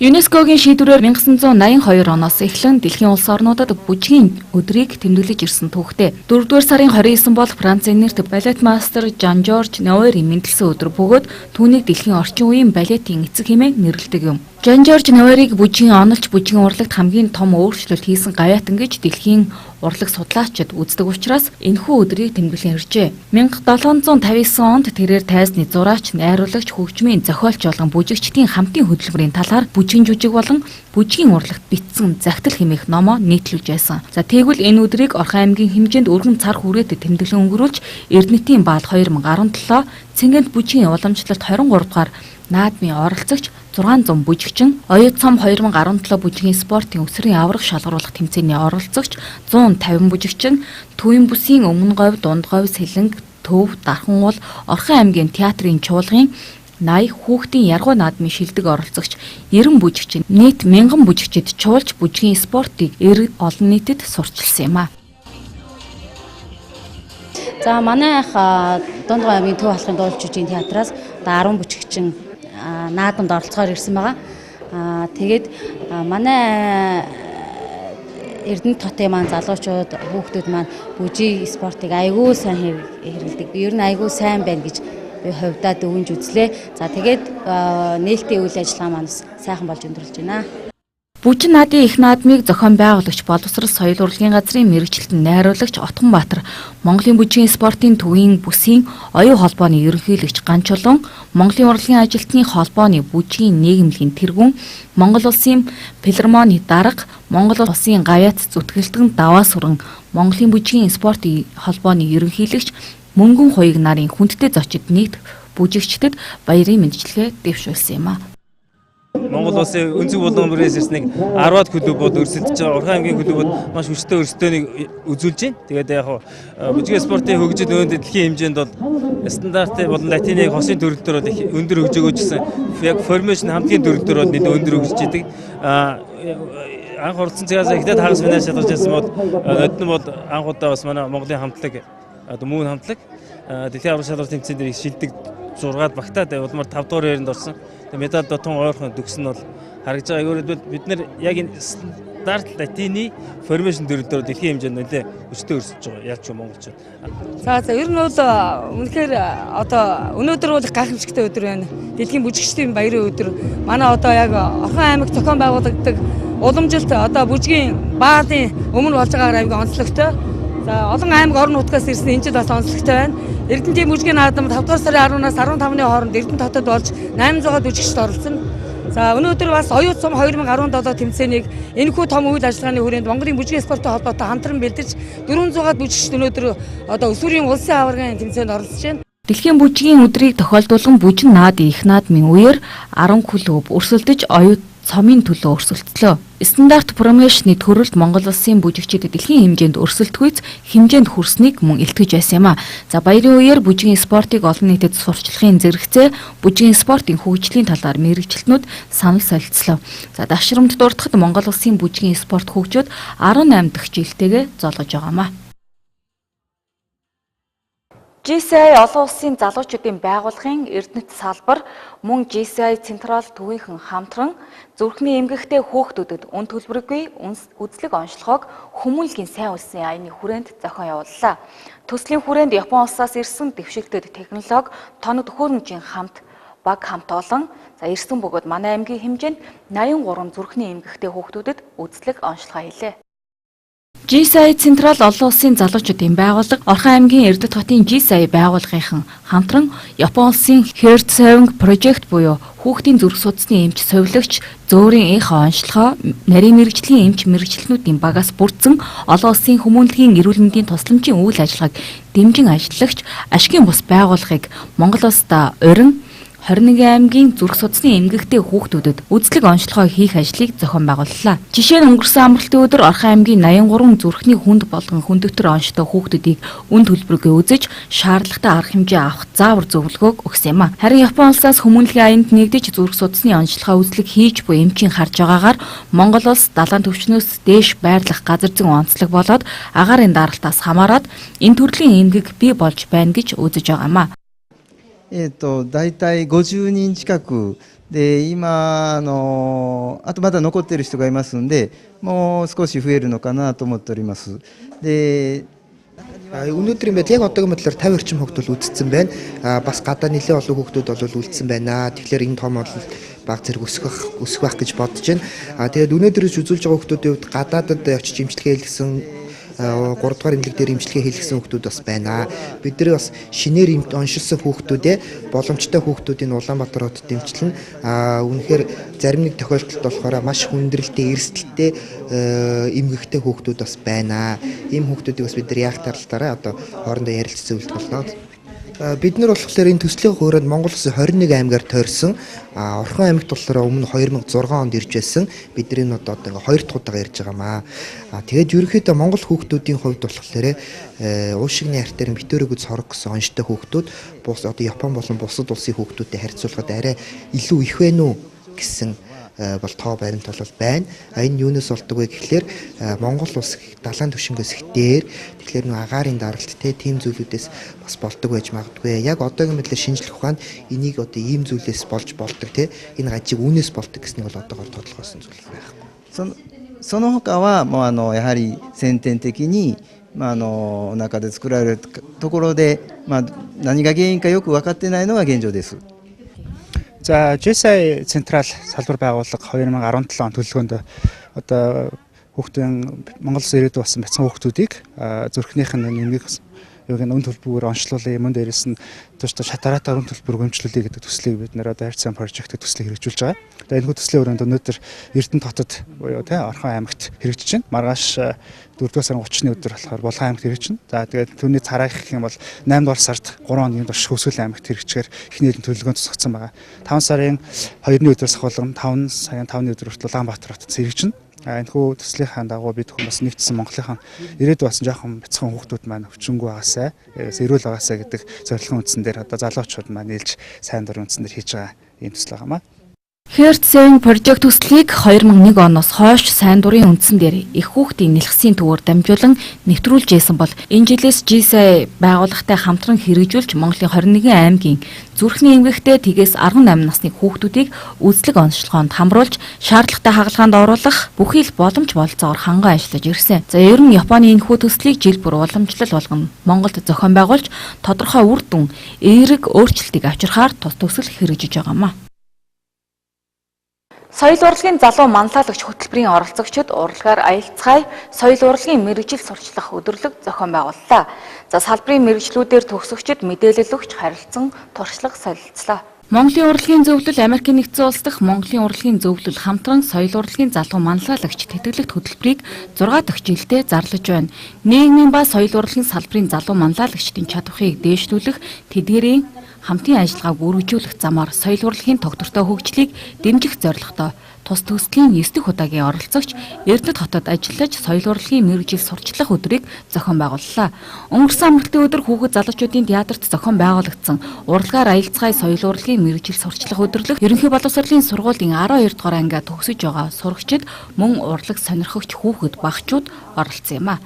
ЮНЕСКОгийн шийдвэрээр 1982 оноос эхлэн дэлхийн улс орнуудад бүжгийн өдрийг тэмдэглэж ирсэн түүхтэй. 4-р сарын 29 бол Францын нэрт балет мастер Жан Жорж Новери мэндэлсэн өдөр бөгөөд түүнийг дэлхийн орчин үеийн балетын эцэг хэмээн нэрлэдэг юм. Жан Жорж Новериг бүжгийн онолч бүжгийн урлагт хамгийн том өөрчлөлт хийсэн гавьяатан гэж дэлхийн урлаг судлаачид үздэг учраас энэхүү өдрийг тэмдэглэн иржээ. 1759 онд тэрээр тайзны зураач, найруулагч, хөгжмийн зохиолч болон бүжигчдийн хамтын хөтөлбөрийн талаар бүжгийн жүжиг болон бүжгийн урлагт бичсэн захидал хэмээх номоо нийтлүүлж байсан. За тэгвэл энэ өдрийг Орхон аймгийн хэмжээнд өргөн цар хүрээтэй тэмдэглэн өнгөрүүлж Эрдэнэтийн баал 2017 Цэнгэнд бүжгийн уламжлалт 23 дугаар наадмын оролцогч 600 бүжигчин, оюут цом 2017 бүжгийн спортын өсрийн аврах шалгаруулах тэмцээний оролцогч 150 бүжигчин, төвийн бүсийн өмнө говь, дунд говь, сэлэнг, төв, дархан уул, Орхон аймгийн театрын чуулгын 80 хүүхдийн яргуу наадмын шилдэг оролцогч 90 бүжигчин, нийт 1000 бүжигчид чуулж бүжгийн спортыг олон нийтэд сурчилсан юм а. За манайх дунд говь аймгийн төв халахын дуулж жүжигчдийн театраас 10 бүжигчин наадамд оролцохоор ирсэн байгаа. Тэгээд манай Эрдэнэт хотын маань залуучууд, хүүхдүүд маань бүжиг спортыг айгүй сайн хэрэглэдэг. Би ер нь айгүй сайн байна гэж би хувьдаа өвөнж үзлээ. За тэгээд нээлттэй үйл ажиллагаа маань сайхан болж өндөрлөж байна. Бүжин наадын их наадмыг зохион байгуулагч боловсрол соёл урлагийн газрын мэргэжилтэн найруулагч Отгонбаатар, Монголын бүжгийн спортын төвийн бүсийн оюун холбооны ерөнхийлөгч Ганчулан, Монголын урлагийн ажилтны холбооны бүжгийн нийгэмлэгийн тэргүүн, Монгол улсын филармоны дарга, Монгол улсын гавьяат зүтгэлтэн даваа сүрэн, Монголын бүжгийн спортын холбооны ерөнхийлөгч Мөнгөн хуйг нарын хүндтэй зочид нийт бүжигчдэд баярын мэндчилгээ дэвшүүлсэн юм а. Монгол улсын өнцөг булган бүрээс ирснийг 10-аад клубүүд өрсөлдөж байгаа. Орхон аймгийн клубүүд маш хүчтэй өрсөлдөөнийг үзүүлж байна. Тэгээд яг бүжгийн спортын хөгжил өөнд дэлхийн хэмжээнд бол стандартын болон латиныг хосын төрөлтөөр бол их өндөр хөгжөөгөөж гисэн. Яг формашн хамтгийн төрөлтөөр бол нэлээд өндөр хөгжиж идэг. Анх оролцсон цагаас ихдээ хагас финал шалгарч байсан бол нодон бол анх удаа бас манай Монголын хамтлаг одоо мөн хамтлаг дэлхийн аврал шалгалт тэмцээн дээр шилдэг 6-аад багтаад улмаар 5 дугаар байранд орсон. Медаль дотон ойрхон төгсөн нь бол харагдж байгаа. Өөрөөр бид нэр яг энэ стандарт латины формашн төрөлтөөр дэлхийн хэмжээнд нэлээд өсөлтөө өрсөж байгаа. Яаж ч монголчууд. За ер нь бол үнэхээр одоо өнөөдөр бол гайхамшигтай өдөр байна. Дэлхийн бүжигчдийн баярын өдөр. Манай одоо яг Орхон аймаг зохион байгуулагддаг уламжилт одоо бүжгийн баалын өмнө болж байгаа аймгийн онцлогтой. За олон аймаг орон нутгаас ирсэн энэ жил бас онцлогтой байна. Эрдэнэтийн бүжгийн наадамд 5 дугаар сарын 10-наас 15-ны хооронд Эрдэнэт хотод болж 800 бүжигчд оролцсон. За өнөөдөр бас оюут цом 2017 тэмцээнийг энэхүү том үйл ажиллагааны хүрээнд Монголын бүжгийн спортын холбоотой хамтран бэлдэж 400 бүжигчд өнөөдөр одоо өсвөрийн улсын аваргын тэмцээнд оролцож байна. Дэлхийн бүжгийн өдрийг тохиолдуулан бүжин наадын их наадмын үеэр 10 клуб өрсөлдөж оюут цомын төлөө өрсөлдлөө. Стандарт промоушны төрөлд Монгол улсын бүжигчид дэлхийн хэмжээнд өрсөлдөхүйц хэмжээнд хүрснийг мөн илтгэж байсан юм а. За баярын үеэр бүжгийн спортыг олон нийтэд сурчлахын зэрэгцээ бүжгийн спортын хөгжлийн талаар мэргэжилтнүүд санал солилцлоо. За давшрамд дуртахад Монгол улсын бүжгийн спорт хөгжөөд 18 дахь жилтэйгээ золгож байгаа юм а. GCI олон улсын залуучуудын байгууллагын Эрдэнэт салбар мөн GCI Централ төвийнхэн хамтран зүрхний эмгэгтэй хүүхдүүдэд үн төлбөргүй үзлэг онцлогоог хүмүүнлэгийн сайн улсын аяны хүрээнд зохион явууллаа. Төслийн хүрээнд Япон улсаас ирсэн дэвшигтэй технологи, тоног төхөөрөмжийн баг хамт олон ирсэн бөгөөд манай аймгийн хэмжээнд 83 зүрхний эмгэгтэй хүүхдүүдэд үзлэг онцлогоо хийлээ. GCI Централ олон улсын залуучуудын байгууллага Орхон аймгийн Эрдэнэт хотын GCI байгууллагынхан хамтран Япон улсын Heart Saving Project буюу хүүхдийн зүрх судасны эмч совилогч зөөрийн энх онцлогоо нарийн мэрэгжлийн эмч мэрэгчлэнүүдийн багаас бүрдсэн олон улсын хүмүүнлэгийн эрүүл мэндийн тусламжийн үйл ажиллагааг дэмжин ажиллагч ашигын бус байгууллагыг Монгол улсад урин 21 аймгийн зүрх судасны эмгэгтэй хүүхдүүдэд үзлэг онцлогоо хийх ажлыг зохион байгууллаа. Жишээ нь өнгөрсөн амралтын өдөр Орхон аймгийн 83 зүрхний хүнд болгон хүндэтгэр онцтой хүүхдүүдийг үн төлбөргүй үзэж шаардлагатай арга хэмжээ авах заавар зөвлөгөөг өгсөн юм а. Харин Япон улсаас хүмүүнлэгийн аянд нэгдэж зүрх судасны онцлогоо үзлэг хийж буй эмчийн харж байгаагаар Монгол улс далайн түвшнөөс дээш байрлах газар зүйн онцлог болоод агаарын даралтаас хамаарат энэ төрлийн эмгэг бий болж байна гэж үзэж байгаа юм а. だいたい50人近くで今あとまだ残っている人がいますのでもう少し増えるのかなと思っております。で Өнөөдрийн байдлаар яг одоогийн байдлаар 50 орчим хүүхэд бол үлдсэн байна. Бас гадаа нэлээд олон хүүхдүүд бол үлдсэн байна. Тэгэхээр энэ том бол баг зэрэг өсөх байх гэж бодож байна. Тэгээд өнөөдрөөс үзүүлж байгаа хүүхдүүдийн хувьд гадаадад очиж имчилгээ хийлгэсэн 3 дугаар эмнэлэг дээр имчилгээ хийлгэсэн хүүхдүүд бас байна. Бид нэр бас шинээр оншилсан хүүхдүүдээ боломжтой хүүхдүүдийн Улаанбаатар хотод дэмжлэн үнэхээр зарим нэг тохиолдолд болохоор маш хүндрэлтэй эрсдэлтэй эмгэгтэй хүүхдүүд бас байна. Ийм хүүхдүүдийг бас бид нар яг таралтаараа одоо хоорондоо ярилцсан үйлдэл болно. Бид нар болохоор энэ төслийн хүрээнд Монгол улсын 21 аймгаар тойрсон Орхон аймагт болохоор өмнө 2006 онд ирж байсан. Бид нар энэ одоо ингээ 2 дахь удаага ирж байгаамаа. Тэгээд ерөнхийдөө Монгол хүүхдүүдийн хувьд болохоор уушигны артер битүүрэг цорог гэсэн онцтой хүүхдүүд бус одоо Япон болон бусад улсын хүүхдүүдтэй харьцуулахад арай илүү их байна уу гэсэн бол тоо баримт бол байна. Энэ юунаас болдог вэ гэхлээр Монгол улс далайн түвшингээс их дээр тэгэхээр нөө агаарын даралт тийм зүйлүүдээс бас болдог байж магадгүй. Яг одоогийн мэдлэр шинжлэх ухаанд энийг одоо ийм зүйлээс болж болдог энэ гажиг үүнээс болдог гэснийг бол одоогоор тодорхойлсон зүйл байхгүй. その他はもうやはり先天的にお腹で作られるところで何が原因かよく分かってないのが現状です。 За GCI Централ салбар байгууллага 2017 он төлөвлөгөөнд одоо хүүхдийн Монгол улсын ирээдүйд болсон бяцхан хүүхдүүдийг зүрхнийх нь нэмийг үн төлбөрөөр онцлуулъя. Мөн дээрээс нь тусдаа шатараатаа үн төлбөр гомжлуулъя гэдэг төслийг бид нэр одоо Heart Saving Project төслийг хэрэгжүүлж байгаа. Одоо энэ төслийн өрөөнд өнөөдөр Эрдэнэт хотод буюу Орхон аймагт хэрэгжиж байна. Маргааш 4-р сарын 30-ны өдөр болохоор Булган аймагт хэрэгжинэ. За тэгээд түүний царайх гэх юм бол 8-р сард 3 хоногийн турш Хөсгөл аймагт хэрэгжихээр эхний төлөвлөгөөнд тусгацсан байгаа. 5 сарын 2-ны өдрөөс ахвалан 5 сарын 5-ны өдөр хүртэл Улаанбаатар хотод хэрэгжинэ. Энэ хүү төслийнхаа дагуу бид хүмүүс нэгдсэн Монголынхаа ирээдүйд басан жоохон бяцхан хүүхдүүд маань өвчнгүй байгаасай, эрүүл байгаасай гэдэг зорилгын үндсэн дээр одоо залуучууд маань нийлж сайн дурын үндсэн дээр хийж байгаа ийм төсөл байгаамаа. Heart Saving Project төслийг 2001 оноос хойш сайн дурын үндсэн дээр их хүүхдийн нэлхсийн төвөөр дамжуулан нэвтрүүлж байсан бол энэ жилээс GCI байгууллагатай хамтран хэрэгжүүлж Монголын 21 аймгийн зүрхний эмгэгтэй тгээс 18 насны хүүхдүүдийг үзлэг онцлогоонд хамруулж шаардлагатай хагалгаанд оруулах бүхий л боломж болцоогоор ханган ажиллаж ирсэн. За ер нь Японы энэхүү төслийг жил бүр уламжлал болгон Монголд зохион байгуулж тодорхой үр дүн эерэг өөрчлөлтийг авчирхаар тус төсөл хэрэгжиж байгаамаа. Соёл урлагийн залуу манлайлагч хөтөлбөрийн оролцогчид урлагаар аялцгаая соёл урлагийн мэрэгжил сурчлах өдөрлөг зохион байгууллаа. За салбарын мэрэгжлүүдээр төгсөгчид мэдээлэл өгч харилцан туршлага солилцлоо. Монголын урлагийн зөвлөл Америкийн нэгдсэн улс дахь Монголын урлагийн зөвлөл хамтран соёл урлагийн залуу манлайлагч тэтгэлэгт хөтөлбөрийг 6 дахь жилдээ зарлаж байна. Нийгмийн ба соёл урлагийн салбарын залуу манлайлагчдын чадварыг дээшлүүлэх тэдгээрийн хамтын ажиллагааг үргэлжлүүлэх замаар соёл урлагийн тогтвортой хөгжлийг дэмжих зорилготой тус төслийн 9 дахь удаагийн оролцогч Эрдэнэт хотод ажиллаж соёл урлагийн мэргэжил сурчлах өдрийг зохион байгууллаа. Өнгөрсөн амралтын өдөр хүүхэд залуучуудын театрт зохион байгуулагдсан урлагаар аялцгаая соёл урлагийн мэргэжил сурчлах өдөрлөг ерөнхий боловсролын сургуулийн 12 дугаар ангиа төгсөж байгаа сурагчид мөн урлаг сонирхогч хүүхэд багчууд оролцсон юм а.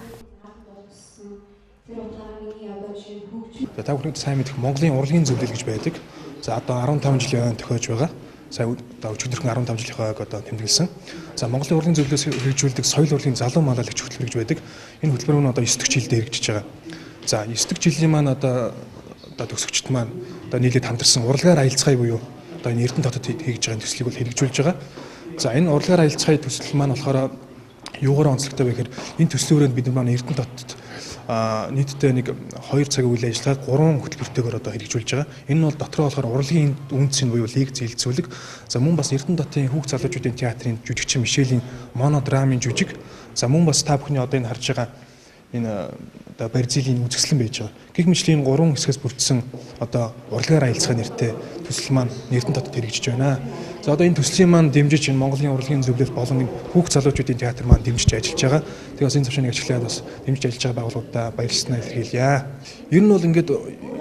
Та бүхэнд сайн мэдэх Монголын урлагийн зөвлөл гэж байдаг. За одоо 15 жилийн өмнө тохиож байгаа. Сая одоо өчигдөрхөн 15 жилийн хойг одоо тэмдэглэсэн. За Монголын урлагийн зөвлөлөөс хэрэгжүүлдэг соёл урлагийн залуу малгайлагч хөтөлбөр гэж байдаг. Энэ хөтөлбөр нь одоо 9 дэх жилдээ хэрэгжиж байгаа. За 9 дэх жилийн маань одоо төгсөгчд маань одоо нийлээд хамтарсан урлагаар аялцгаая буюу одоо энэ Эрдэнэ хотод хийж байгаа төслийг бол хэрэгжүүлж байгаа. За энэ урлагаар аялцгаая төсөл маань болохоор юугаар онцлогтой вэ гэхээр энэ төслийн хүрээнд бид маань Эрдэнэ хотод нийтдээ нэг 2 цагийн үйл ажиллагааг 3 хөтөлбөртэйгээр одоо хэрэгжүүлж байгаа. Энэ нь бол дотроо болохоор урлагийн үндэс нь буюу лиг зээлцүүлэг. За мөн бас Эрдэнэ хотын хүүхд залуучуудын театрын жүжигчин Мишелийн монодрамын жүжиг. За мөн бас та бүхний одоо энэ харж байгаа энэ одоо Барзилийн үзэсгэлэн байж байгаа. Гэх мэтлийн 3 хэсгээс бүрдсэн одоо урлагаар аялцгаа нэртэй төсөл маань Эрдэнэ хотод хэрэгжиж байна. За одоо энэ төслийн маань дэмжиж энэ Монголын урлагийн зөвлөлт болон хүүхд залуучуудын театр маань дэмжиж ажиллаж байгаа. Тэгээс энэ цавшааныг ажиглаад бас дэмжиж ажиллаж байгаа байгууллагуудаа баярлалаа илэрхийлье. Ер нь бол ингээд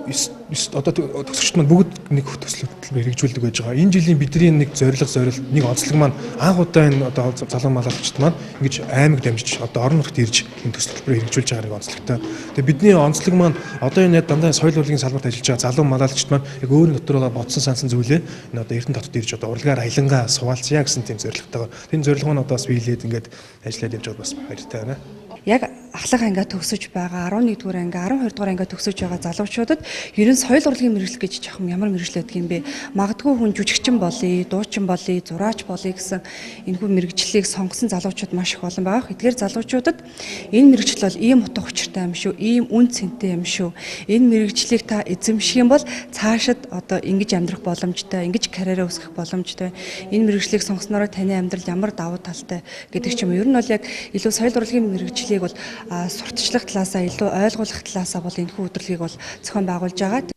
одоо төгсөгчд маань бүгд нэг төсөл хөтөлбөр хэрэгжүүлдэг байж байгаа. Энэ жилийн бидний нэг зорилт нэг онцлог маань анх удаа энэ одоо залуу малгайлагчд маань ингэж аймаг дамжиж одоо орон нутгад ирж энэ төсөл хөтөлбөрийг хэрэгжүүлж байгаа нэг онцлогтой. Тэгээ бидний онцлог маань одоо энэ дандаа соёл урлагийн салбарт ажиллаж байгаа залуу малгайлагчд маань яг өөр дотроо бодсон сансан зүйлээ энэ одоо Эрдэнэ хотод ирж одоо урлагаар аялангаа суулцъя гэсэн тийм зорилготойгоор энэ зорилго нь одоо бас биелээд ингээд ажиллаад явж байгаа бас баяртай байна. Яг ахлах ангиа төгсөж байгаа 11-р анги 12-р ангиа төгсөж байгаа залуучуудад ерөн соёл урлагийн мэргэжил гэж жоохон ямар мэргэжил байдаг юм бэ? Магадгүй хүн жүжигчин болъё, дуучин болъё, зураач болъё гэсэн энэхүү мэргэжлийг сонгосон залуучууд маш их олон байгаа. Эдгээр залуучуудад энэ мэргэжил бол ийм утга учиртай юм шүү, ийм үн цэнтэй юм шүү. Энэ мэргэжлийг та эзэмших юм бол цаашид одоо ингэж амьдрах боломжтой, ингэж карьераа өсгөх боломжтой. Энэ мэргэжлийг сонгосноор таны амьдрал ямар давуу талтай гэдэг ч юм. Ер нь бол яг илүү соёл урлагийн мэргэжлийг бол сурталчлах талаасаа илүү ойлгуулах талаасаа бол энэхүү өдрөлгийг бол зохион байгуулж байгаа.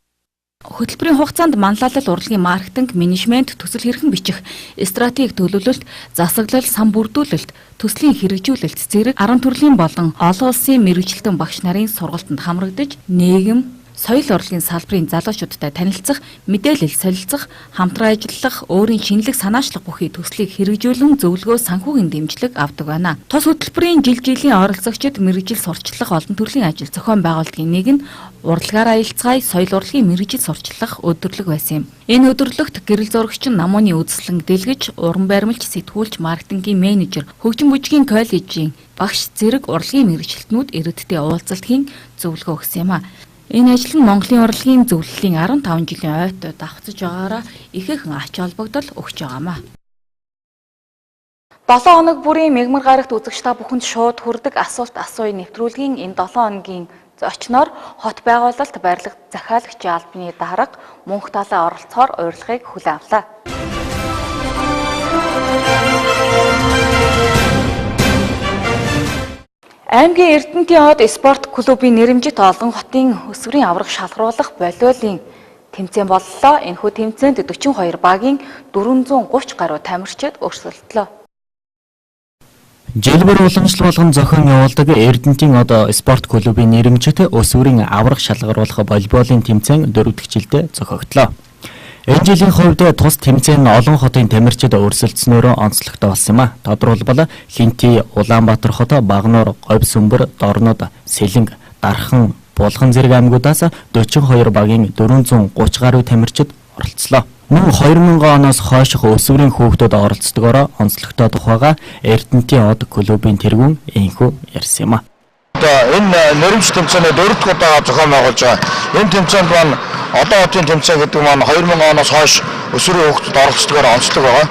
Хөтөлбөрийн хугацаанд манлайлал урлагийн маркетинг, менежмент, төсөл хэрхэн бичих, стратеги төлөвлөлт, засаглал, сан бүрдүүлэлт, төслийн хэрэгжүүлэлт зэрэг 10 төрлийн болон олон улсын мэргэжилтэн багш нарын сургалтанд хамрагдаж нийгэм соёл урлагийн салбарын залуучуудтай танилцах, мэдээлэл солилцох, хамтран ажиллах, өөрийн шинэлэг санаачлах бүхий төслийг хэрэгжүүлэн зөвлөгөө санхүүгийн дэмжлэг авдаг байна. Тус хөтөлбөрийн жилийн оролцогчид мэргэжил сурчлах олон төрлийн ажил зохион байгуулалтын нэг нь урлагаар аялцгаая соёл урлагийн мэргэжил сурчлах өдөрлөг байсан юм. Энэ өдөрлөгт гэрэл зурагчин, намууны үзэсгэлэн дэлгэж, уран баримлч, сэтгүүлч, маркетингийн менежер, хөгжин бүжгийн коллежийн багш зэрэг урлагийн мэргэжилтнүүд иргэдтэй уулзалт хийн зөвлөгөө өгсөн юм а. Энэ ажил нь Монголын урлагийн зөвлөлийн 15 жилийн ойтой давхцаж байгаараа ихээхэн ач холбогдол өгч байгаамаа. 7 хоног бүрийн мегмар гарагт үзэгч та бүхэнд шууд хүрдэг асуулт асууя нэвтрүүлгийн энэ 7 хоногийн зочноор хот байгуулалт барилга захиалагчийн албаны дарга мөнх талаа оролцохоор урилгыг хүлээн авлаа. Аймгийн Эрдэнэтийн хот спорт клубын нэрэмжит олон хотын өсвөрийн авраг шалгаруулах болиолын тэмцээн боллоо. Энэхүү тэмцээнд 42 багийн 430 гаруй тамирчид өрсөлдлөө. Жилбэр уламжлал болгон зохион явуулдаг Эрдэнэтийн хот спорт клубын нэрэмжит өсвөрийн авраг шалгаруулах волейболын тэмцээн 4 дахь жилдээ зохиогдлоо. Энэ жилийн хувьд тус тэмцээн олон хотын тамирчид өрсөлдснөөрөө онцлогтой болсон юм а. Тодорхойлбол Хинти, Улаанбаатар хот, Багнуур, Говьсүмбэр, Дорнод, Сэлэнг, Дархан, Булган зэрэг аймагуудаас 42 багийн 430 гаруй тамирчид оролцлоо. Мөн 2000 оноос хойших өсвөрийн хүүхдүүд оролцдогоор онцлогтой тухайга Эрдэнэтийн хот клубын тэргүүн энхүү ярьсан юм а. Энэ нэрэмж тэмцээний 4 дахь удаа зохион байгуулж байгаа. Энэ тэмцээнд маань одоо хотын тэмцээн гэдэг маань 2000 оноос хойш өсвөрийн хүүхдүүд оролцдогоор онцлог байгаа.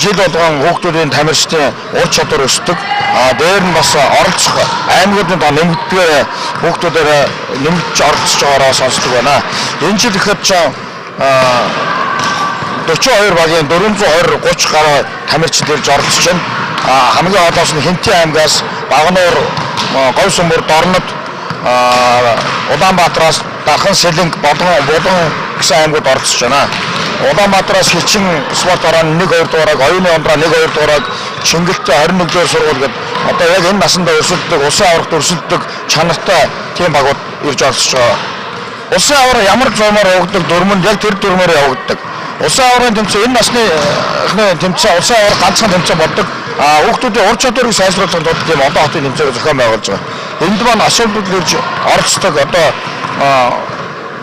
Жил болгон хүүхдүүдийн тамирчдын ур чадвар өсдөг. Дээр нь бас оролцох аймагуудын тоо нэмэгдгээр хүүхдүүдээр нэмэгдэж оролцож байгаагаа сонсдог байна. Энэ жил ихэд ч 42 багийн 430 гаруй тамирчид ирж оролцож байна. Хамгийн одоос нь Хинти аймгаас Багнуур, Говьсүмбэр, Дорнод, Улаанбаатараас Дархан, Сэлэнг, Булган гэсэн аймагуд оролцож байна. Улаанбаатараас Хичин спорт орон 1-2 дугаарыг, оюуны ондроо 1-2 дугаарыг, Чингэлтэй 21-р сургууль гэдэг одоо яг энэ насанд өрсөлддөг, улсын аврагт өрсөлддөг чанартай тийм багууд ирж оролцож байгаа. Улсын авраг ямар зурмаар явагддаг дөрмөнд яг тэр дөрмөөр явагддаг. Улсын аврагын тэмцээн энэ насны тэмцээн улсын авраг ганцхан тэмцээн болдог. Хүүхдүүдийн ур чадварыг сайжруулах тулд тийм олон хотын тэмцээг зохион байгуулж байгаа. Энд маань асуудал ирж оролцдог одоо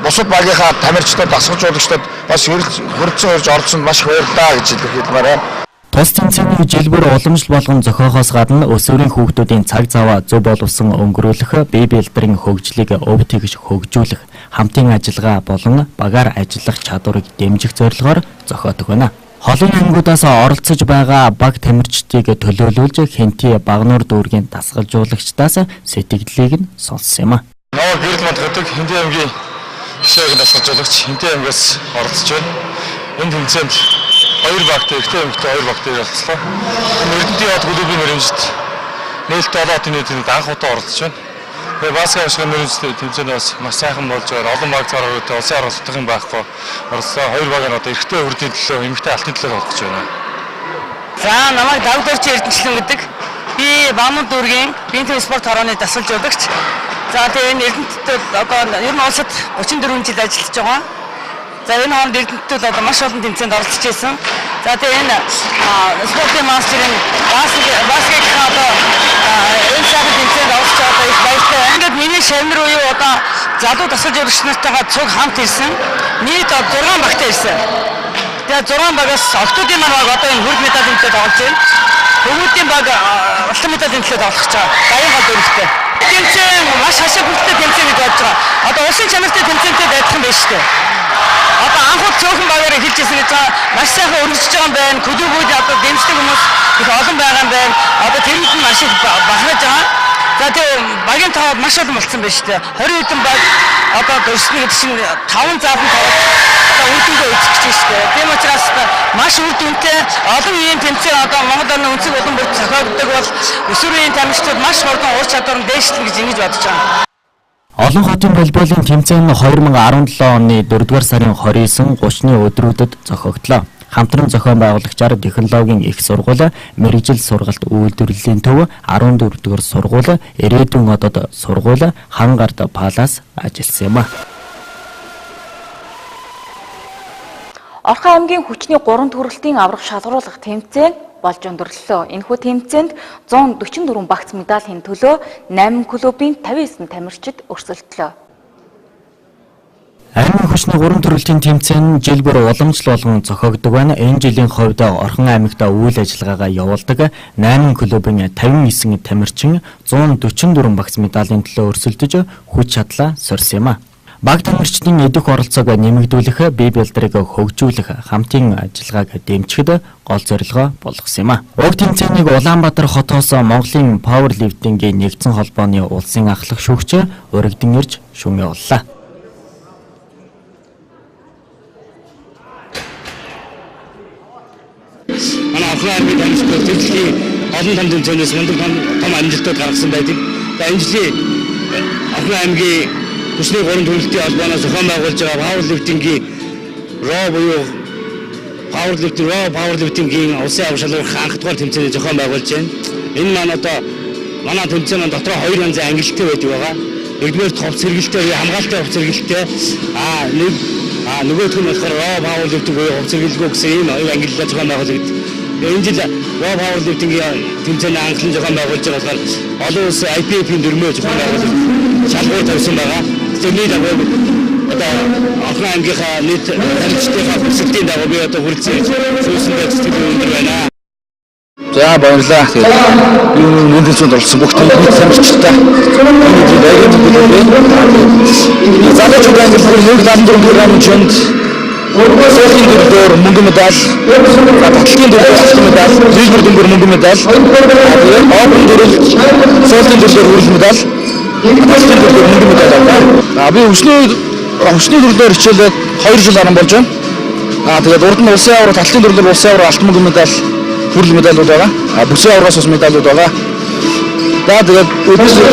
бусад багийнхаа тамирчдад, дасгалжуулагчдад бас хүрдсэн урьж орцсонд маш их баярлалаа гэж хэлмээр байна. Тус тэмцээний жилбэр уламжлал болгон зохиохоос гадна өсвөрийн хүүхдүүдийн цаг зав зөв боловсон өнгөрүүлэх, бие бэлтрийн хөгжлийг өв тэгш хөгжүүлэх, хамтын ажиллагаа болон багаар ажиллах чадварыг дэмжих зорилгоор зохиодог байна. Холын аймагуудаас оролцож байгаа баг тамирчдыг төлөөлүүлж Хэнти багнуур дүүргийн дасгалжуулагчдаас сэтгэлдлийг нь сонссон юм а. Ноо гэрэл манд хөтөг Хэнти аймгийн гишүүн дасгалжуулагч Хэнти аймгаас оролцож байна. Энэ тэмцээнд 2 багт ихтэй аймагт 2 багт оролцлоо. Эрдэнэтийн хот клубын мөрөмжт нээлттэй олоотын нийтэд анх удаа оролцож байна. Тэгээ баскетбол ашигын мөрөмжтэй тэмцээнээс маш сайхан болж байгаа. Олон баг цаараа улсын оролцохын байхгүй оролцоо 2 баг нь одоо эрэгтэй хүрдийн төлөө эмэгтэй алтын төлөө олгож байна. За намайг Давдорч Эрдэнэчлэн гэдэг. Би Баамун дүүргийн биеийн спорт хорооны дасгалжуулагч. За тэгээ энэ Эрдэнэтэд одоо ер нь улсад 34 жил ажиллаж байгаа. За энэ хооронд Эрдэнэтэд одоо маш олон тэмцээнд оролцож байсан. За тэгээ энэ спортын мастерын баскетбол одоо энэ сайхан тэмцээнд оролцож байгаа их баяртай. Ингээд миний шавнар уу одоо залуу дасгалжуулагч нартайгаа цуг хамт ирсэн. Нийт 6 багтаа ирсэн. Тэгээ 6 багаас октодын маань одоо энэ хөрг медалийн төлөө тоглож байна. Хөвгүүдийн баг алтан медалийн төлөө тоглож байгаа. Баян гол дүрмтэй. Тэмцээн маш хашаа бүрттэй тэмцээн гэж бодож байгаа. Одоо улсын чанартай тэмцээнтэй адилхан байна шүү дээ. Одоо анхуд цөөхөн багаар эхэлж ирсэн гэж маш сайхан өргөжж байгаа юм байна. Клубүүд одоо дэмждэг хүмүүс их олон байгаа юм байна. Одоо тэрнийд нь маш их бахарж байгаа. За тэгээ багийн тав маш олон болцсон байна шүү дээ. 20 хэдэн баг одоо дөрсний гэдэг чинь 5 заалан тавд одоо үр дүнгээ үзэж байна шүү дээ. Тийм учраас маш үр дүнтэй олон ийм тэмцээн одоо Монгол орны өнцөг улам бүр зохиогддог бол өсвөрийн тамирчид маш хурдан уур чадвар нь дээшлэх гэж ингэж бодож байгаа. Олон хотын волейболын тэмцээн 2017 оны 4-р сарын 29-30-ны өдрүүдэд зохиогдлоо. Хамтран зохион байгуулагчаар технологийн их сургууль, мэргэжил сургалт үйлдвэрлэлийн төв, 14-р сургууль, ирээдүйн одод сургууль, Хангард палас ажилласан юм а. Орхон аймгийн хүчний 3 төрөлтийн аврах шалгаруулах тэмцээн болж өндөрлөлөө. Энэхүү тэмцээнд 144 багц медалийн төлөө 8 клубын 59 тамирчид өрсөлдлөө. Аймгийн хүчний 3 төрөлтийн тэмцээн жилбэр уламжлал болгон зохиогддог байна. Энэ жилийн хувьд Орхон аймагт үйл ажиллагаагаа явуулдаг 8 клубын 59 тамирчин 144 багц медалийн төлөө өрсөлдөж хүч чадлаа сорьсон юм а. Баг тамирчдын идэх оролцоог нэмэгдүүлэх, бие бэлтрийг хөгжүүлэх, хамтын ажиллагааг дэмжихэд гол зорилгоо болгосон юм а. Уг тэмцээнийг Улаанбаатар хотоос Монголын пауэрлифтингийн нэгдсэн холбооны улсын ахлах шүүгч Оргил ирж шүүн явууллаа. Манай Орхон аймгийн тамирчид дэлхийн олон том тэмцээнээс мундаг том амжилтууд гаргасан байдаг. За энэ жилийн Орхон аймгийн хүчний 3 төрөлтийн холбооноос зохион байгуулж байгаа пауэрлифтингийн пауэрлифтингийн улсын аврах шалгаруулах анх дугаар тэмцээний зохион байгуулж байна. Энэ маань одоо манай тэмцээн дотор 2 янзын ангилалтай байдаг байгаа. Нэгдүгээр товц сэргэлтэй, хамгаалалттай товц сэргэлтэй. Нөгөөх нь болохоор пауэрлифтинг буюу хувц сэргэлгүй гэсэн ийм хоёр ангиллал зохион байгуулагдав. Энэ жил пауэрлифтингийн тэмцээний анхлан зохион байгуулж байгаа болохоор олон улсын IPF-ийн дөрмөө зохион байгуулалт шалгуур тавьсан байгаа. Тэрний дагуу одоо Орхон аймгийнхаа нийт тамирчдынхаа хүсэлтийн дагуу би одоо хүрэлцэн сүүсэндээ сэтгэл өндөр байна. За баярлалаа. Тэгээд энэ тэмцээнд оролцсон бүх тамирчдаа энэ жил баярын залуучууд ангиллал 174 грамчнд суултын дөрөвдөр мөнгө медаль, батлын дөрөвдөр алтан медаль, жилбэр дөнгөр мөнгө медаль, тэгээд оопен дөрөвд суултын дөрөвдөр хүрэл медаль, батлын дөрөвдөр мөнгө медаль авлаа. Би өчний дөрөвдөр хичээлээд 2 жил харан болж байна. Тэгээд урд нь улсын аврал, алтын дөрөвдөр улсын аврал алтан мөнгө медаль, хүрэл медалүүд байгаа. Бүсийн авраас бас медалүүд байгаа. Тэгээд өдөртөө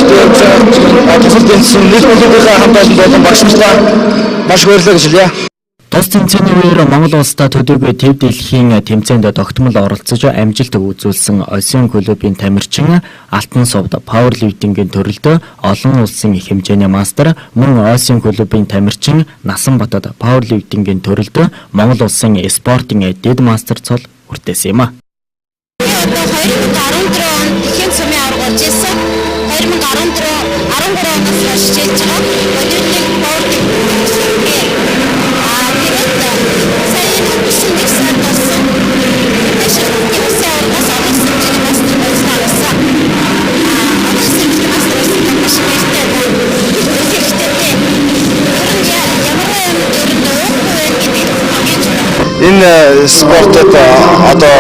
тусал тэмцээн нийт клубийнхаа хамт олон болон багшмлаа маш баярлалаа гэж хэлье. Тус тэмцээний үеэр Монгол улстай төдийгүй төв дэлхийн тэмцээнд тогтмол оролцож амжилт үзүүлсэн Осын клубын тамирчин Алтан сувд пауэрлифтингийн төрөлд олон улсын хэмжээний мастер, мөн Осын клубын тамирчин Насан Батад пауэрлифтингийн төрөлд Монгол улсын спортын дэд мастер цол хүртээсэн юм а. 2014 онд дэлхийн цөмийн аварга болж ирсэн. 2014 13 оноос хойш хичээж байгаа. Бодит пауэрлифтинг энэ спортод одоо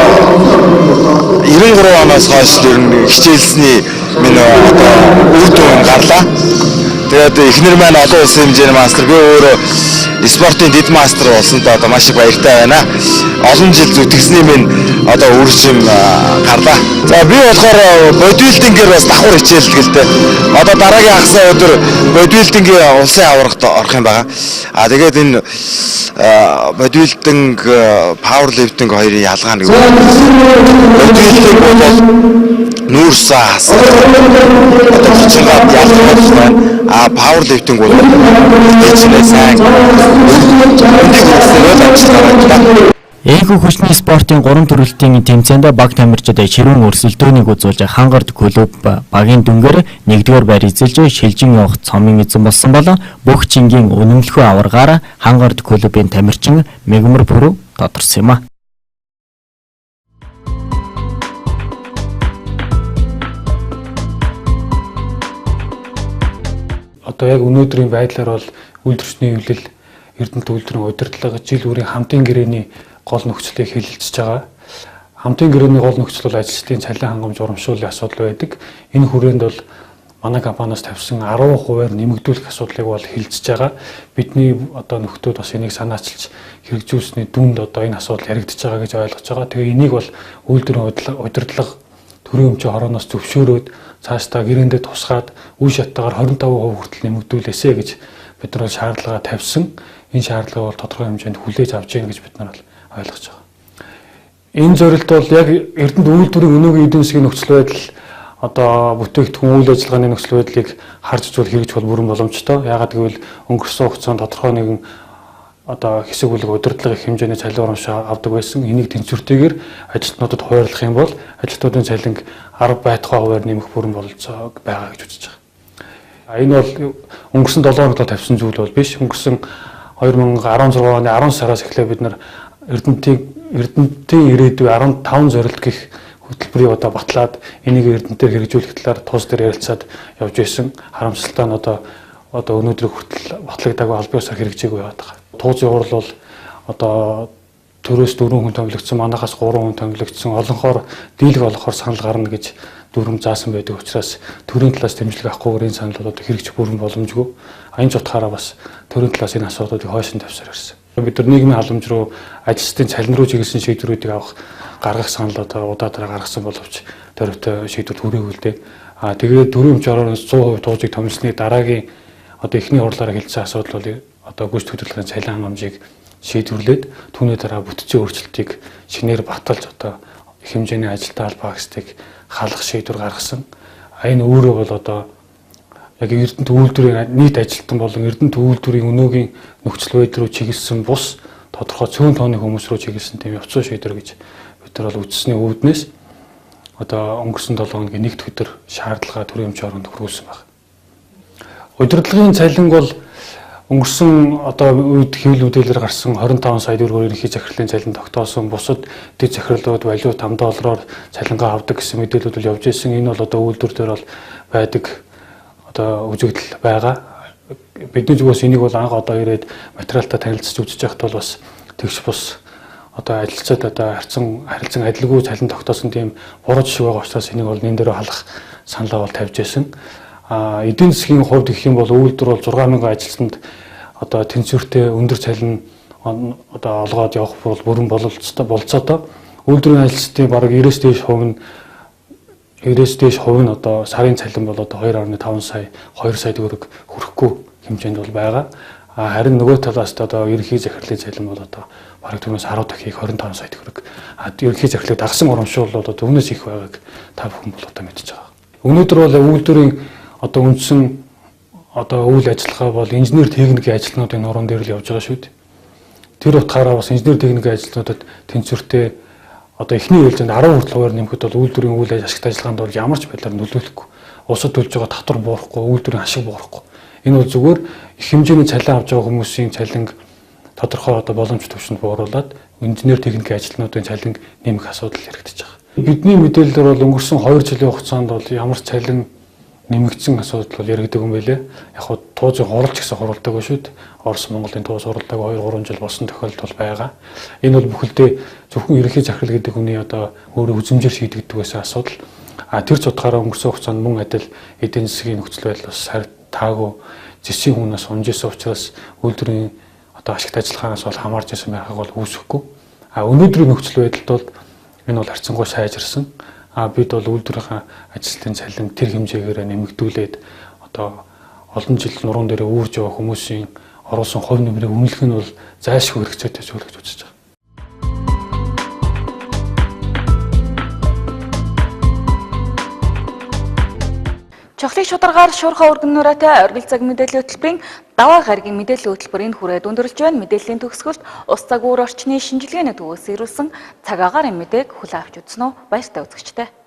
93 оноос хойш ер нь хичээлсний минь одоо үр дүн гарлаа. Тэгээд эхнэр маань олон улсын хэмжээний мастер, би өөрөө спортын дэд мастер болсондоо одоо маш их баяртай байна. Олон жил зүтгэсний минь одоо үр шим гарлаа. За би болохоор бодибилдингээр бас давхар хичээлдэг л дээ. Одоо дараагийн хагас өдөр бодибилдингийн улсын аваргад орох юм байна. Тэгээд энэ бодибилдинг, пауэрлифтинг хоёрын ялгаа нь бодибилдинг бол нүүрсээ одоо хичээгээд ялгаж байна. Пауэрлифтинг бол дэжлээ сайн. Эйхүү хүчний спортын 3 төрөлтийн тэмцээнд баг тамирчид ширүүн өрсөлдөөнийг үзүүлж хангард клуб багийн дүнгээр 1-р байр эзэлж шилжин явах цомын эзэн болсон бол бүх чингийн үнэмлэхүй аваргаар хангард клубын тамирчин Мегмар Пүрүү тодорсон юм а. Одоо яг өнөөдрийн байдлаар бол үйлдвэрчний хөвлөл, Эрдэнэт үйлдвэрийн удирдлага, жил бүрийн хамтын гэрээний гол нөхцөлийг хэлэлцэж байгаа. Хамтын гэрээний гол нөхцөл бол ажилчдын цалин хангамж урамшууллын асуудал байдаг. Энэ хүрээнд бол манай компаниас тавьсан 10%-аар нэмэгдүүлэх асуудлыг бол хэлэлцэж байгаа. Бидний одоо нөхдүүд бас энийг санаачилж хэрэгжүүлсний дүнд одоо энэ асуудал яригдж байгаа гэж ойлгож байгаа. Тэгээ энийг бол үйлдвэрийн удирдлага төрийн өмчийн хорооноос зөвшөөрөөд цаашдаа гэрээндээ тусгаад үе шаттайгаар 25% хүртэл нэмэгдүүлээсэ гэж бид нар шаардлага тавьсан. Энэ шаардлага бол тодорхой хэмжээнд хүлээж авч яах гэж бид нар ойлгож байгаа. Энэ зорилт бол яг Эрдэнэт үйлдвэрийн өнөөгийн эдийн засгийн нөхцөл байдал одоо бүтээгдэхүүн үйл ажиллагааны нөхцөл байдлыг харж үзвэл хэрэгж бол бүрэн боломжтой. Яагаад гэвэл өнгөрсөн хугацаанд тодорхой нэгэн одоо хэсэг бүлэг удирдлага их хэмжээний цалин урамшаа авдаг байсан. Энийг тэнцвэртэйгээр ажилтнуудад хуваарлах юм бол ажилтнуудын цалинг 10 байтугай хувиар нэмэх бүрэн бололцоо байгаа гэж үзэж байгаа. Энэ бол өнгөрсөн 7 хоногт тавьсан зүйл бол биш. Өнгөрсөн 2016 оны 10 сараас эхлээд бид нар Эрдэнэтийн ирээдүй 15 зорилт гэх хөтөлбөрийг одоо батлаад энийг Эрдэнэтээр хэрэгжүүлэх талаар тус дээр ярилцаад явж байсан. Харамсалтай нь одоо өнөөдрийг хүртэл батлагдаагүй албан ёсоор хэрэгжээгүй яваад байгаа. Туузын хурал бол одоо төрөөс 4 хүн томилогдсон, манахаас 3 хүн томилогдсон, олонхоор дийлэг олохоор санал гарна гэж дүрм заасан байдаг учраас төрийн талаас дэмжлэг авахгүйгээр энэ санал бол одоо хэрэгжих бүрэн боломжгүй. Энэ ч утгаараа бас төрийн талаас энэ асуудлуудыг хойшин тавьсаар ирсэн. Бид нар нийгмийн халамж руу, ажилчдын цалин руу чиглэсэн шийдвэрүүдийг гаргах санал одоо удаа дараа гаргасан боловч төвтэй шийдвэр хүрээгүй л дээ. Тэгээд төрийн өмчийн хорооноос 100% туужийг томилсны дараагийн одоо эхний хурлаараа хэлсэн асуудал бол одоо гүйцэтгэх хөтөлбөрийн цалин хангамжийг шийдвэрлээд түүний дараа бүтцийн өөрчлөлтийг шинээр баталж одоо их хэмжээний ажилтны албаа хастыг халах шийдвэр гаргасан. Энэ өөрөө бол одоо яг Эрдэнэт үйлдвэрийн нийт ажилтан болон Эрдэнэт үйлдвэрийн өнөөгийн нөхцөл байдал руу чиглэсэн бус тодорхой цөөн тооны хүмүүс рүү чиглэсэн тийм явцсан шийдвэр гэж бид нар бол үзсний үүднээс одоо өнгөрсөн 7 хоногийн нэгд өдөр шаардлага төрийн өмчийн хороонд хүргүүлсэн байна. Удирдлагын цалин бол өнгөрсөн одоо үед хэвлэл мэдээлэлээр гарсан 25 сая төгрөгөөр ерөнхий захирлын цалин тогтоосон, бусад дэд захирлууд валют $5 цалингаа авдаг гэсэн мэдээлэлүүд бол явж ирсэн. Энэ бол одоо үйлдвэр дээр бол байдаг одоо үзэгдэл байгаа. Бидний зүгээс энийг бол анх одоо ирээд материалтай танилцж үзэж байхад бол бас тэгш бус одоо ажилчид одоо харилцан адилгүй цалин тогтоосон тийм буруу жишээ байгаа учраас энийг бол нэн дээр халах саналаа бол тавьж байсан. Эдийн засгийн хувьд гэх юм бол үйлдвэр бол 6,000 ажилтнанд одоо тэнцвэртэй өндөр цалин одоо олгоод явах бол бүрэн бололцоотой. Үйлдвэрийн ажилчдын бараг 90% нь одоо сарын цалин бол одоо 2.5 сая 2 сая төгрөг хүрэхгүй хэмжээнд бол байгаа. Харин нөгөө талаас одоо ерөнхий захирлын цалин бол одоо бараг түүнээс 10 дахин их 25 сая төгрөг. Ерөнхий захирлыг дагсан урамшуул бол одоо түүнээс их байгааг та бүхэн бол одоо мэдж байгаа. Өнөөдөр бол үйлдвэрийн одоо үндсэн одоо үйл ажиллагаа бол инженер техникийн ажилтнуудын нуруунд дээр л явж байгаа шүү дээ. Тэр утгаараа бас инженер техникийн ажилтнуудад тэнцвэртэй одоо эхний ээлжинд 10 хүртэл хувиар нэмэхэд бол үйлдвэрийн үйл ашигт ажиллагаанд бол ямар ч байдлаар нөлөөлөхгүй. Улсад төлж байгаа татвар буурахгүй, үйлдвэрийн ашиг буурахгүй. Энэ бол зүгээр их хэмжээний цалин авч байгаа хүмүүсийн цалинг тодорхой одоо боломж төвшөнд бууруулад инженер техникийн ажилтнуудын цалин нэмэх асуудал яригдчихэж байгаа. Бидний мэдээлэлээр бол өнгөрсөн 2 жилийн хугацаанд бол ямар цалин нэмэгдсэн асуудал бол яригддаг юм байлээ. Яг хуу туузыг оруулж гэсэн хуралдаагүй шүү дээ. Орос Монголын туус хуралдааг 2-3 жил болсон тохиолдол байгаа. Энэ бол бүхэлдээ зөвхөн ерөнхий захирал гэдэг хүний одоо өөрөө үзмжээр шийдэгддэг байсан асуудал. Тэр цутгаараа өнгөрсөн хугацаанд мөн адил эдийн засгийн нөхцөл байдал бас таагүй зэсийн хүнээс унжсэн учраас үйлдвэрийн одоо ашигт ажиллагаанаас бол хамаарч байсан байхыг бол үүсэхгүй. Өнөөдрийн нөхцөл байдалд бол энэ бол харьцангуй сайжирсан. Бид бол үйлдвэрийн ажилтны цалин тэр хэмжээгээр нэмэгдүүлээд одоо олон жил нуруунд дээр үүрж байгаа хүмүүсийн оруулсан хувь нэмрээ үнэлэх нь бол зайлшгүй хэрэгцээтэй зүйл гэж үзэж байгаа. Чухлын шударгаар шуурхай өргөн нураатай оргил цаг мэдээллийн хөтөлбөрийн даваа гарагийн мэдээллийн хөтөлбөрийн хүрээд өндөрлж байна. Мэдээллийн төгсгөлд ус цаг үр орчны шинжилгээний төвөөс ирүүлсэн цаг агаарын мэдээг хүлээн авч үзсэн үү? Баяртай үзэгчтэй.